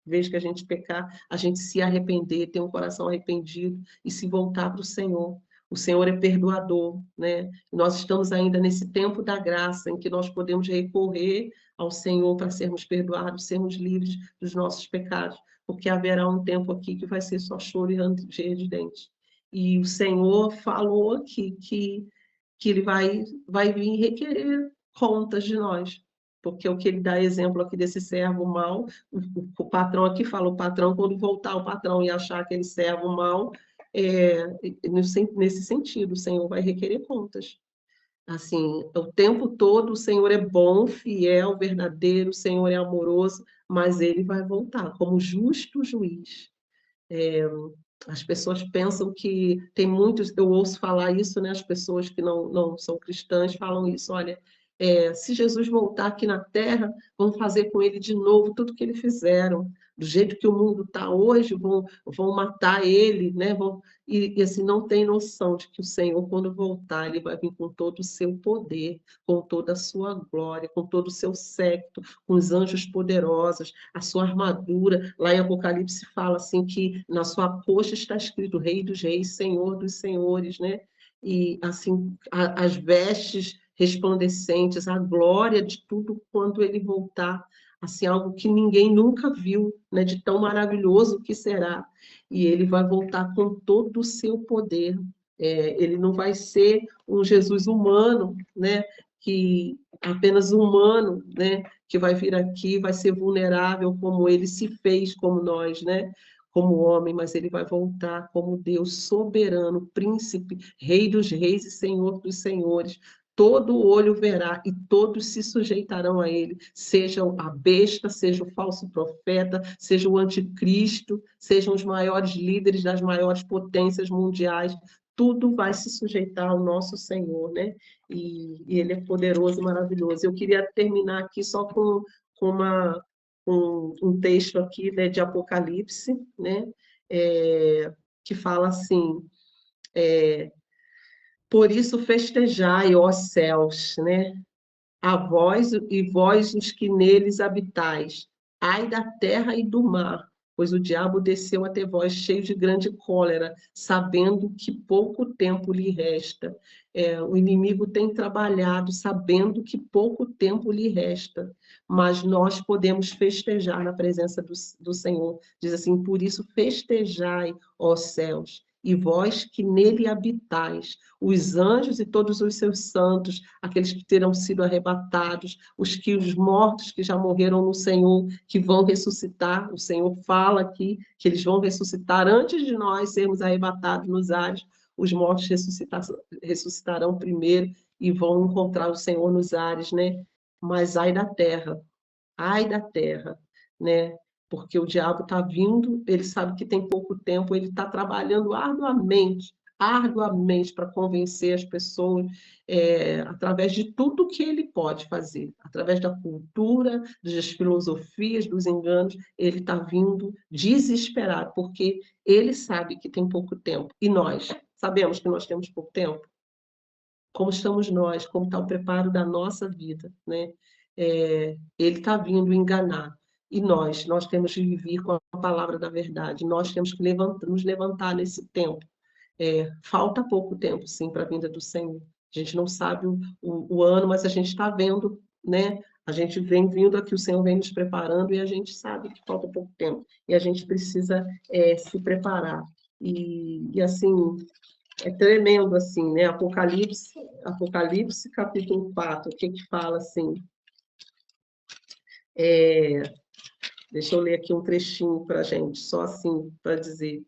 vez que a gente pecar, a gente se arrepender, ter um coração arrependido e se voltar para o Senhor. O Senhor é perdoador, né? Nós estamos ainda nesse tempo da graça em que nós podemos recorrer ao Senhor para sermos perdoados, sermos livres dos nossos pecados, porque haverá um tempo aqui que vai ser só choro e ranger de dentes. E o Senhor falou aqui que ele vai vir requerer contas de nós. Porque o que ele dá exemplo aqui desse servo mau, o patrão aqui fala, o patrão, quando voltar o patrão e achar aquele servo mau, nesse sentido, o Senhor vai requerer contas. Assim, o tempo todo o Senhor é bom, fiel, verdadeiro, o Senhor é amoroso, mas ele vai voltar como justo juiz. As pessoas pensam que tem muitos, eu ouço falar isso, né? As pessoas que não são cristãs falam isso, olha, Se Jesus voltar aqui na Terra, vão fazer com ele de novo tudo que eles fizeram. Do jeito que o mundo está hoje, vão matar ele, né? E assim, não tem noção de que o Senhor, quando voltar, ele vai vir com todo o seu poder, com toda a sua glória, com todo o seu séquito, com os anjos poderosos, a sua armadura. Lá em Apocalipse fala assim que na sua coxa está escrito Rei dos Reis, Senhor dos Senhores, né? E assim, as vestes resplandecentes, a glória de tudo quando ele voltar, assim, algo que ninguém nunca viu, né, de tão maravilhoso que será. E ele vai voltar com todo o seu poder. Ele não vai ser um Jesus humano, né, que apenas humano, né, que vai vir aqui, vai ser vulnerável como ele se fez como nós, né? Como homem, mas ele vai voltar como Deus soberano, príncipe, rei dos reis e senhor dos senhores. Todo olho verá e todos se sujeitarão a ele, seja a besta, seja o falso profeta, seja o anticristo, sejam os maiores líderes das maiores potências mundiais, tudo vai se sujeitar ao nosso Senhor, né? E ele é poderoso e maravilhoso. Eu queria terminar aqui só com um texto aqui, né, de Apocalipse, né? Que fala assim, por isso festejai, ó céus, né? A vós e vós os que neles habitais, ai da terra e do mar, pois o diabo desceu até vós cheio de grande cólera, sabendo que pouco tempo lhe resta. O inimigo tem trabalhado sabendo que pouco tempo lhe resta, mas nós podemos festejar na presença do Senhor. Diz assim, por isso festejai, ó céus, e vós que nele habitais, os anjos e todos os seus santos, aqueles que terão sido arrebatados, os mortos que já morreram no Senhor, que vão ressuscitar. O Senhor fala aqui que eles vão ressuscitar antes de nós sermos arrebatados nos ares. Os mortos ressuscitarão primeiro e vão encontrar o Senhor nos ares, né? Mas ai da terra, né? Porque o diabo está vindo, ele sabe que tem pouco tempo, ele está trabalhando arduamente para convencer as pessoas, através de tudo que ele pode fazer, através da cultura, das filosofias, dos enganos, ele está vindo desesperado, porque ele sabe que tem pouco tempo. E nós sabemos que nós temos pouco tempo? Como estamos nós? Como está o preparo da nossa vida, né? Ele está vindo enganar. E nós temos que viver com a palavra da verdade. Nós temos que nos levantar nesse tempo. Falta pouco tempo, sim, para a vinda do Senhor. A gente não sabe o ano, mas a gente está vendo, né? A gente vem vindo aqui, o Senhor vem nos preparando e a gente sabe que falta pouco tempo. E a gente precisa se preparar. E assim, é tremendo, assim, né? Apocalipse, capítulo 4, o que fala assim? Deixa eu ler aqui um trechinho para a gente, só assim, para dizer.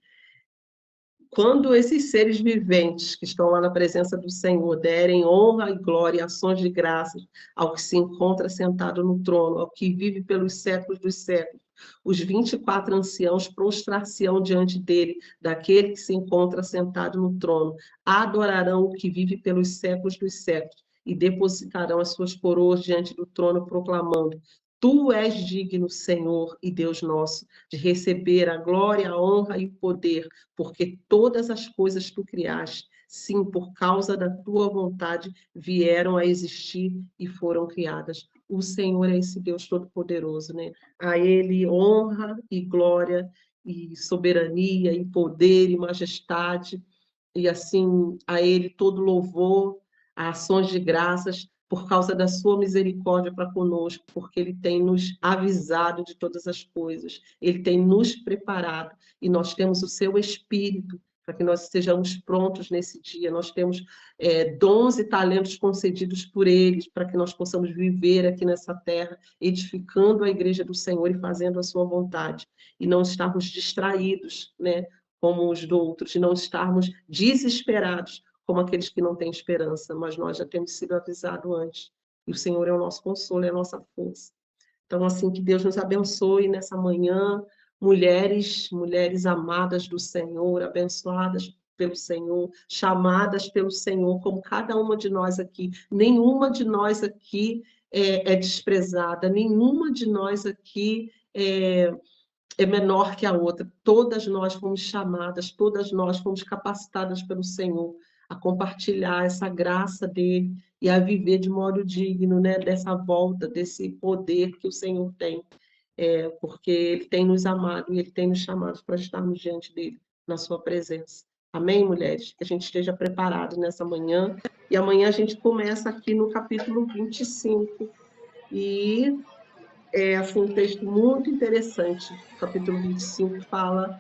Quando esses seres viventes que estão lá na presença do Senhor derem honra e glória e ações de graças ao que se encontra sentado no trono, ao que vive pelos séculos dos séculos, os 24 anciãos prostrar-se-ão diante dele, daquele que se encontra sentado no trono, adorarão o que vive pelos séculos dos séculos e depositarão as suas coroas diante do trono, proclamando: Tu és digno, Senhor e Deus nosso, de receber a glória, a honra e o poder, porque todas as coisas tu criaste, sim, por causa da tua vontade, vieram a existir e foram criadas. O Senhor é esse Deus todo-poderoso, né? A Ele honra e glória e soberania e poder e majestade, e assim a Ele todo louvor, ações de graças, por causa da sua misericórdia para conosco, porque Ele tem nos avisado de todas as coisas, Ele tem nos preparado, e nós temos o seu Espírito, para que nós estejamos prontos nesse dia. Nós temos dons e talentos concedidos por eles, para que nós possamos viver aqui nessa terra, edificando a igreja do Senhor e fazendo a sua vontade, e não estarmos distraídos, né, como os outros, e não estarmos desesperados, como aqueles que não têm esperança, mas nós já temos sido avisados antes. E o Senhor é o nosso consolo, é a nossa força. Então, assim, que Deus nos abençoe nessa manhã, mulheres amadas do Senhor, abençoadas pelo Senhor, chamadas pelo Senhor, como cada uma de nós aqui. Nenhuma de nós aqui é desprezada, nenhuma de nós aqui é menor que a outra. Todas nós fomos chamadas, todas nós fomos capacitadas pelo Senhor a compartilhar essa graça dele e a viver de modo digno, né, dessa volta, desse poder que o Senhor tem, porque ele tem nos amado e ele tem nos chamado para estarmos diante dele, na sua presença. Amém, mulheres? Que a gente esteja preparado nessa manhã. E amanhã a gente começa aqui no capítulo 25. E é assim, um texto muito interessante. O capítulo 25 fala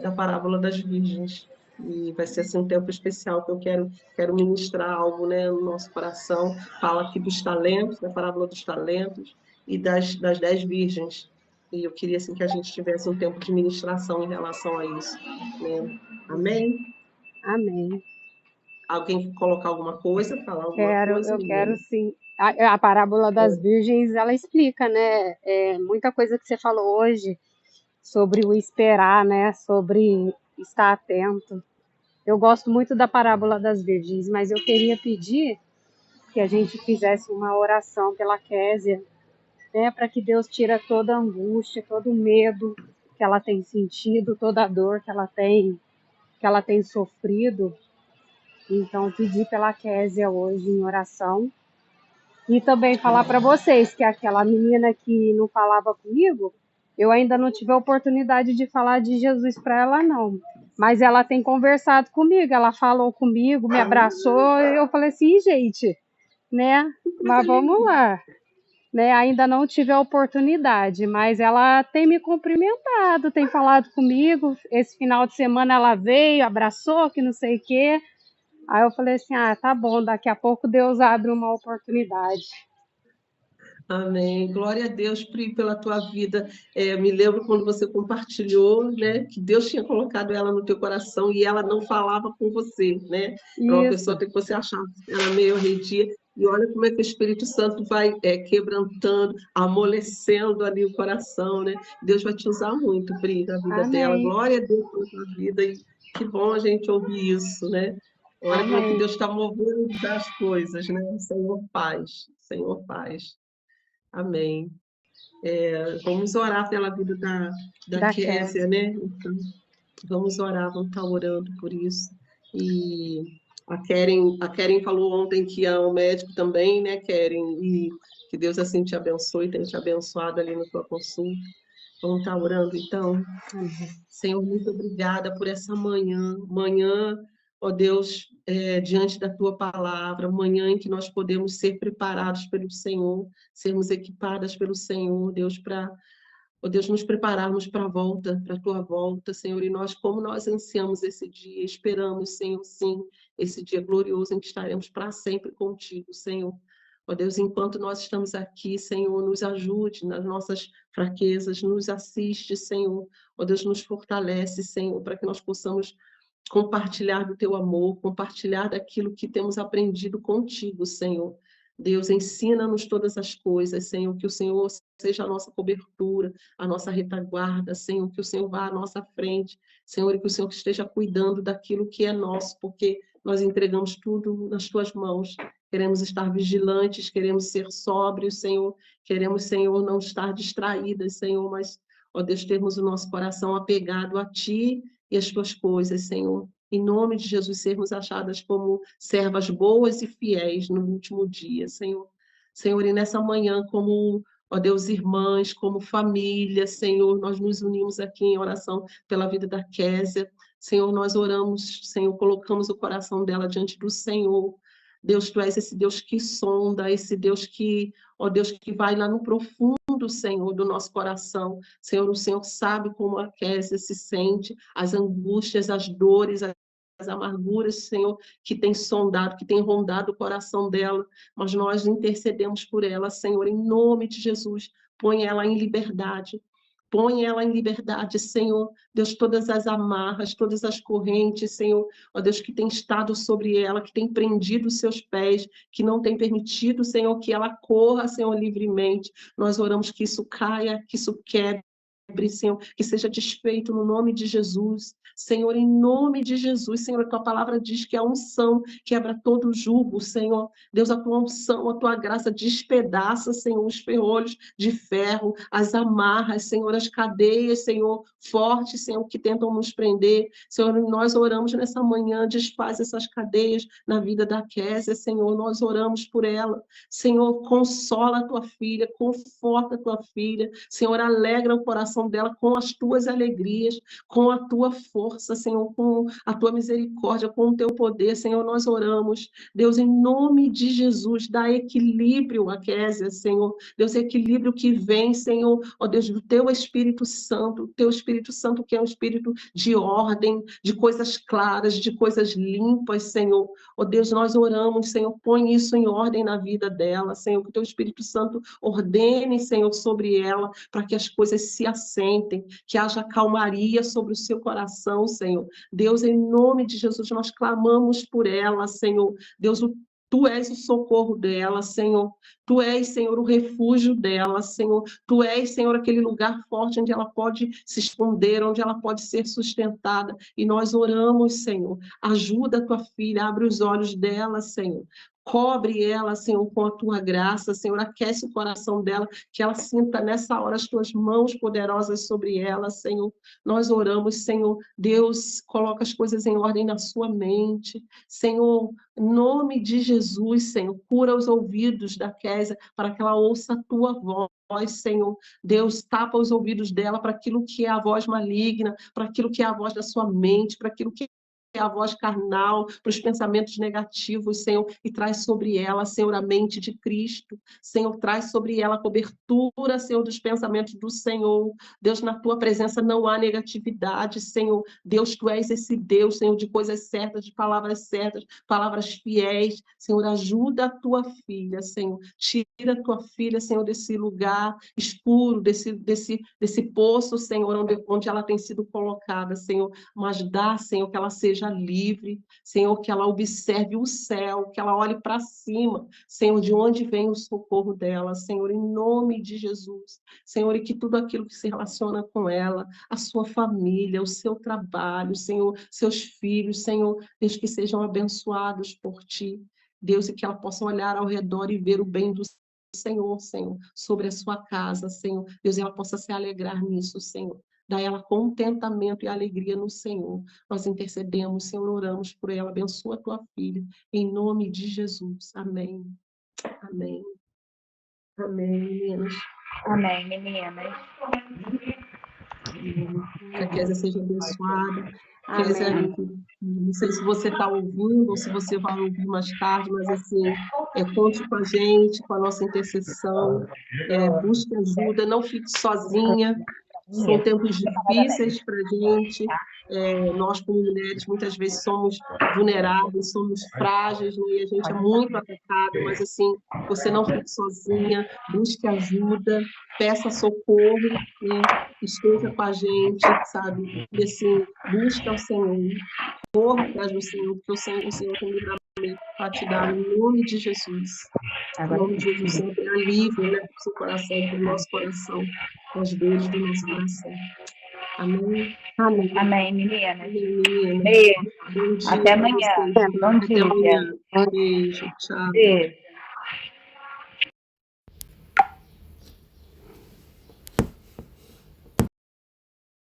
da parábola das virgens. E vai ser assim, um tempo especial que eu quero ministrar algo, né, no nosso coração. Fala aqui dos talentos, da parábola dos talentos e das 10 virgens. E eu queria assim, que a gente tivesse um tempo de ministração em relação a isso, né? Amém? Amém. Alguém quer colocar alguma coisa, falar alguma coisa, Eu quero menina? sim. A parábola das virgens, ela explica, né? Muita coisa que você falou hoje sobre o esperar, né? Sobre estar atento. Eu gosto muito da parábola das virgens, mas eu queria pedir que a gente fizesse uma oração pela Késia, né? Para que Deus tire toda a angústia, todo o medo que ela tem sentido, toda a dor que ela tem sofrido. Então, pedir pela Késia hoje em oração. E também falar para vocês que aquela menina que não falava comigo, eu ainda não tive a oportunidade de falar de Jesus para ela, não. Mas ela tem conversado comigo, ela falou comigo, me abraçou, e eu falei assim, gente, né? Mas vamos lá. Né? Ainda não tive a oportunidade, mas ela tem me cumprimentado, tem falado comigo. Esse final de semana ela veio, abraçou, que não sei o quê. Aí eu falei assim, tá bom, daqui a pouco Deus abre uma oportunidade. Amém. Glória a Deus, Pri, pela tua vida. Me lembro quando você compartilhou, né, que Deus tinha colocado ela no teu coração e ela não falava com você, né? É uma pessoa Isso, que você achava que era meio arredia. E olha como é que o Espírito Santo vai quebrantando, amolecendo ali o coração, né? Deus vai te usar muito, Pri, na vida dela. amém, Glória a Deus pela tua vida. E que bom a gente ouvir isso, né? Olha como é que amém. Deus está movendo as coisas, né? Senhor paz, Senhor paz. Amém. Vamos orar pela vida da Da Késia, Kézia. né? Então, vamos orar, vamos estar orando por isso. E a Keren falou ontem que é um médico também, né, Keren? E que Deus assim te abençoe, tenha te abençoado ali na tua consulta. Vamos estar orando, então. Senhor, muito obrigada por essa manhã, ó Deus, diante da tua palavra, manhã em que nós podemos ser preparados pelo Senhor, sermos equipadas pelo Senhor, Deus, ó Deus, nos prepararmos para a volta, para a tua volta, Senhor, e nós, como nós ansiamos esse dia, esperamos, Senhor, sim, esse dia glorioso em que estaremos para sempre contigo, Senhor. Ó Deus, enquanto nós estamos aqui, Senhor, nos ajude nas nossas fraquezas, nos assiste, Senhor. Ó Deus, nos fortalece, Senhor, para que nós possamos compartilhar do teu amor, compartilhar daquilo que temos aprendido contigo, Senhor. Deus, ensina-nos todas as coisas, Senhor, que o Senhor seja a nossa cobertura, a nossa retaguarda, Senhor, que o Senhor vá à nossa frente, Senhor, e que o Senhor esteja cuidando daquilo que é nosso, porque nós entregamos tudo nas tuas mãos. Queremos estar vigilantes, queremos ser sóbrios, Senhor, queremos, Senhor, não estar distraídas, Senhor, mas, ó Deus, termos o nosso coração apegado a Ti e as tuas coisas, Senhor. Em nome de Jesus, sermos achadas como servas boas e fiéis no último dia, Senhor. Senhor, e nessa manhã, como, ó Deus, irmãs, como família, Senhor, nós nos unimos aqui em oração pela vida da Késia. Senhor, nós oramos, Senhor, colocamos o coração dela diante do Senhor. Deus, Tu és esse Deus que sonda, esse Deus que, ó Deus, que vai lá no profundo, Senhor, do nosso coração. Senhor, o Senhor sabe como a Késia se sente, as angústias, as dores, as amarguras, Senhor, que tem sondado, que tem rondado o coração dela, mas nós intercedemos por ela, Senhor, em nome de Jesus. Põe ela em liberdade. Põe ela em liberdade, Senhor. Deus, todas as amarras, todas as correntes, Senhor, ó Deus, que tem estado sobre ela, que tem prendido os seus pés, que não tem permitido, Senhor, que ela corra, Senhor, livremente. Nós oramos que isso caia, que isso quebre, Senhor, que seja desfeito no nome de Jesus. Senhor, em nome de Jesus, Senhor, a tua palavra diz que a unção quebra todo jugo, Senhor. Deus, a tua unção, a tua graça despedaça, Senhor, os ferrolhos de ferro, as amarras, Senhor, as cadeias, Senhor, fortes, Senhor, que tentam nos prender. Senhor, nós oramos nessa manhã, desfaz essas cadeias na vida da Kézia, Senhor, nós oramos por ela. Senhor, consola a tua filha, conforta a tua filha. Senhor, alegra o coração dela com as tuas alegrias, com a tua força, Senhor, com a tua misericórdia, com o teu poder. Senhor, nós oramos. Deus, em nome de Jesus, dá equilíbrio à Kézia, Senhor. Deus, equilíbrio que vem, Senhor, ó Deus, do teu Espírito Santo, teu Espírito Santo que é um espírito de ordem, de coisas claras, de coisas limpas, Senhor. Ó Deus, nós oramos, Senhor, põe isso em ordem na vida dela, Senhor, que o teu Espírito Santo ordene, Senhor, sobre ela, para que as coisas se assentem, que haja calmaria sobre o seu coração, Senhor. Deus, em nome de Jesus, nós clamamos por ela, Senhor. Deus, Tu és o socorro dela, Senhor. Tu és, Senhor, o refúgio dela, Senhor. Tu és, Senhor, aquele lugar forte onde ela pode se esconder, onde ela pode ser sustentada. E nós oramos, Senhor. Ajuda a tua filha, abre os olhos dela, Senhor. Cobre ela, Senhor, com a tua graça, Senhor, aquece o coração dela, que ela sinta nessa hora as tuas mãos poderosas sobre ela, Senhor. Nós oramos, Senhor, Deus, coloca as coisas em ordem na sua mente, Senhor, em nome de Jesus, Senhor, cura os ouvidos da Kézia, para que ela ouça a tua voz, Senhor. Deus, tapa os ouvidos dela para aquilo que é a voz maligna, para aquilo que é a voz da sua mente, para aquilo que é a voz carnal, para os pensamentos negativos, Senhor, e traz sobre ela, Senhor, a mente de Cristo. Senhor, traz sobre ela a cobertura, Senhor, dos pensamentos do Senhor. Deus, na tua presença não há negatividade, Senhor. Deus, tu és esse Deus, Senhor, de coisas certas, certas, palavras fiéis. Senhor, ajuda a tua filha, Senhor. Tira a tua filha, Senhor, desse lugar escuro, desse poço, Senhor, onde ela tem sido colocada, Senhor. Mas dá, Senhor, que ela seja livre, Senhor, que ela observe o céu, que ela olhe para cima, Senhor, de onde vem o socorro dela, Senhor, em nome de Jesus, Senhor, e que tudo aquilo que se relaciona com ela, a sua família, o seu trabalho, Senhor, seus filhos, Senhor, Deus, que sejam abençoados por Ti, Deus, e que ela possa olhar ao redor e ver o bem do Senhor, Senhor, sobre a sua casa, Senhor, Deus, e ela possa se alegrar nisso, Senhor. Dá a ela contentamento e alegria no Senhor. Nós intercedemos, Senhor, oramos por ela. Abençoa a tua filha, em nome de Jesus. Amém. Amém. Amém, meninas. Amém, meninas. Que a Kézia seja abençoada. Kézia, não sei se você está ouvindo ou se você vai ouvir mais tarde, mas assim, conte com a gente, com a nossa intercessão, busque ajuda, não fique sozinha. São tempos difíceis para a gente, nós como mulheres muitas vezes somos vulneráveis, somos frágeis, né? E a gente é muito atacada, mas assim, você não fique sozinha, busque ajuda, peça socorro, né? Esteja com a gente, sabe? E assim, busca o Senhor, corra atrás do Senhor, porque o Senhor tem livramento para te dar, em nome de Jesus. Em nome de Jesus, Senhor, tem alívio, né, para o seu coração, para o nosso coração, com as dores do nosso coração. Amém? Amém, amém, meninas. Amém, menina. Beijo. Bom dia Até amanhã. pra vocês. Bom dia. Até amanhã. Beijo, tchau. Beijo.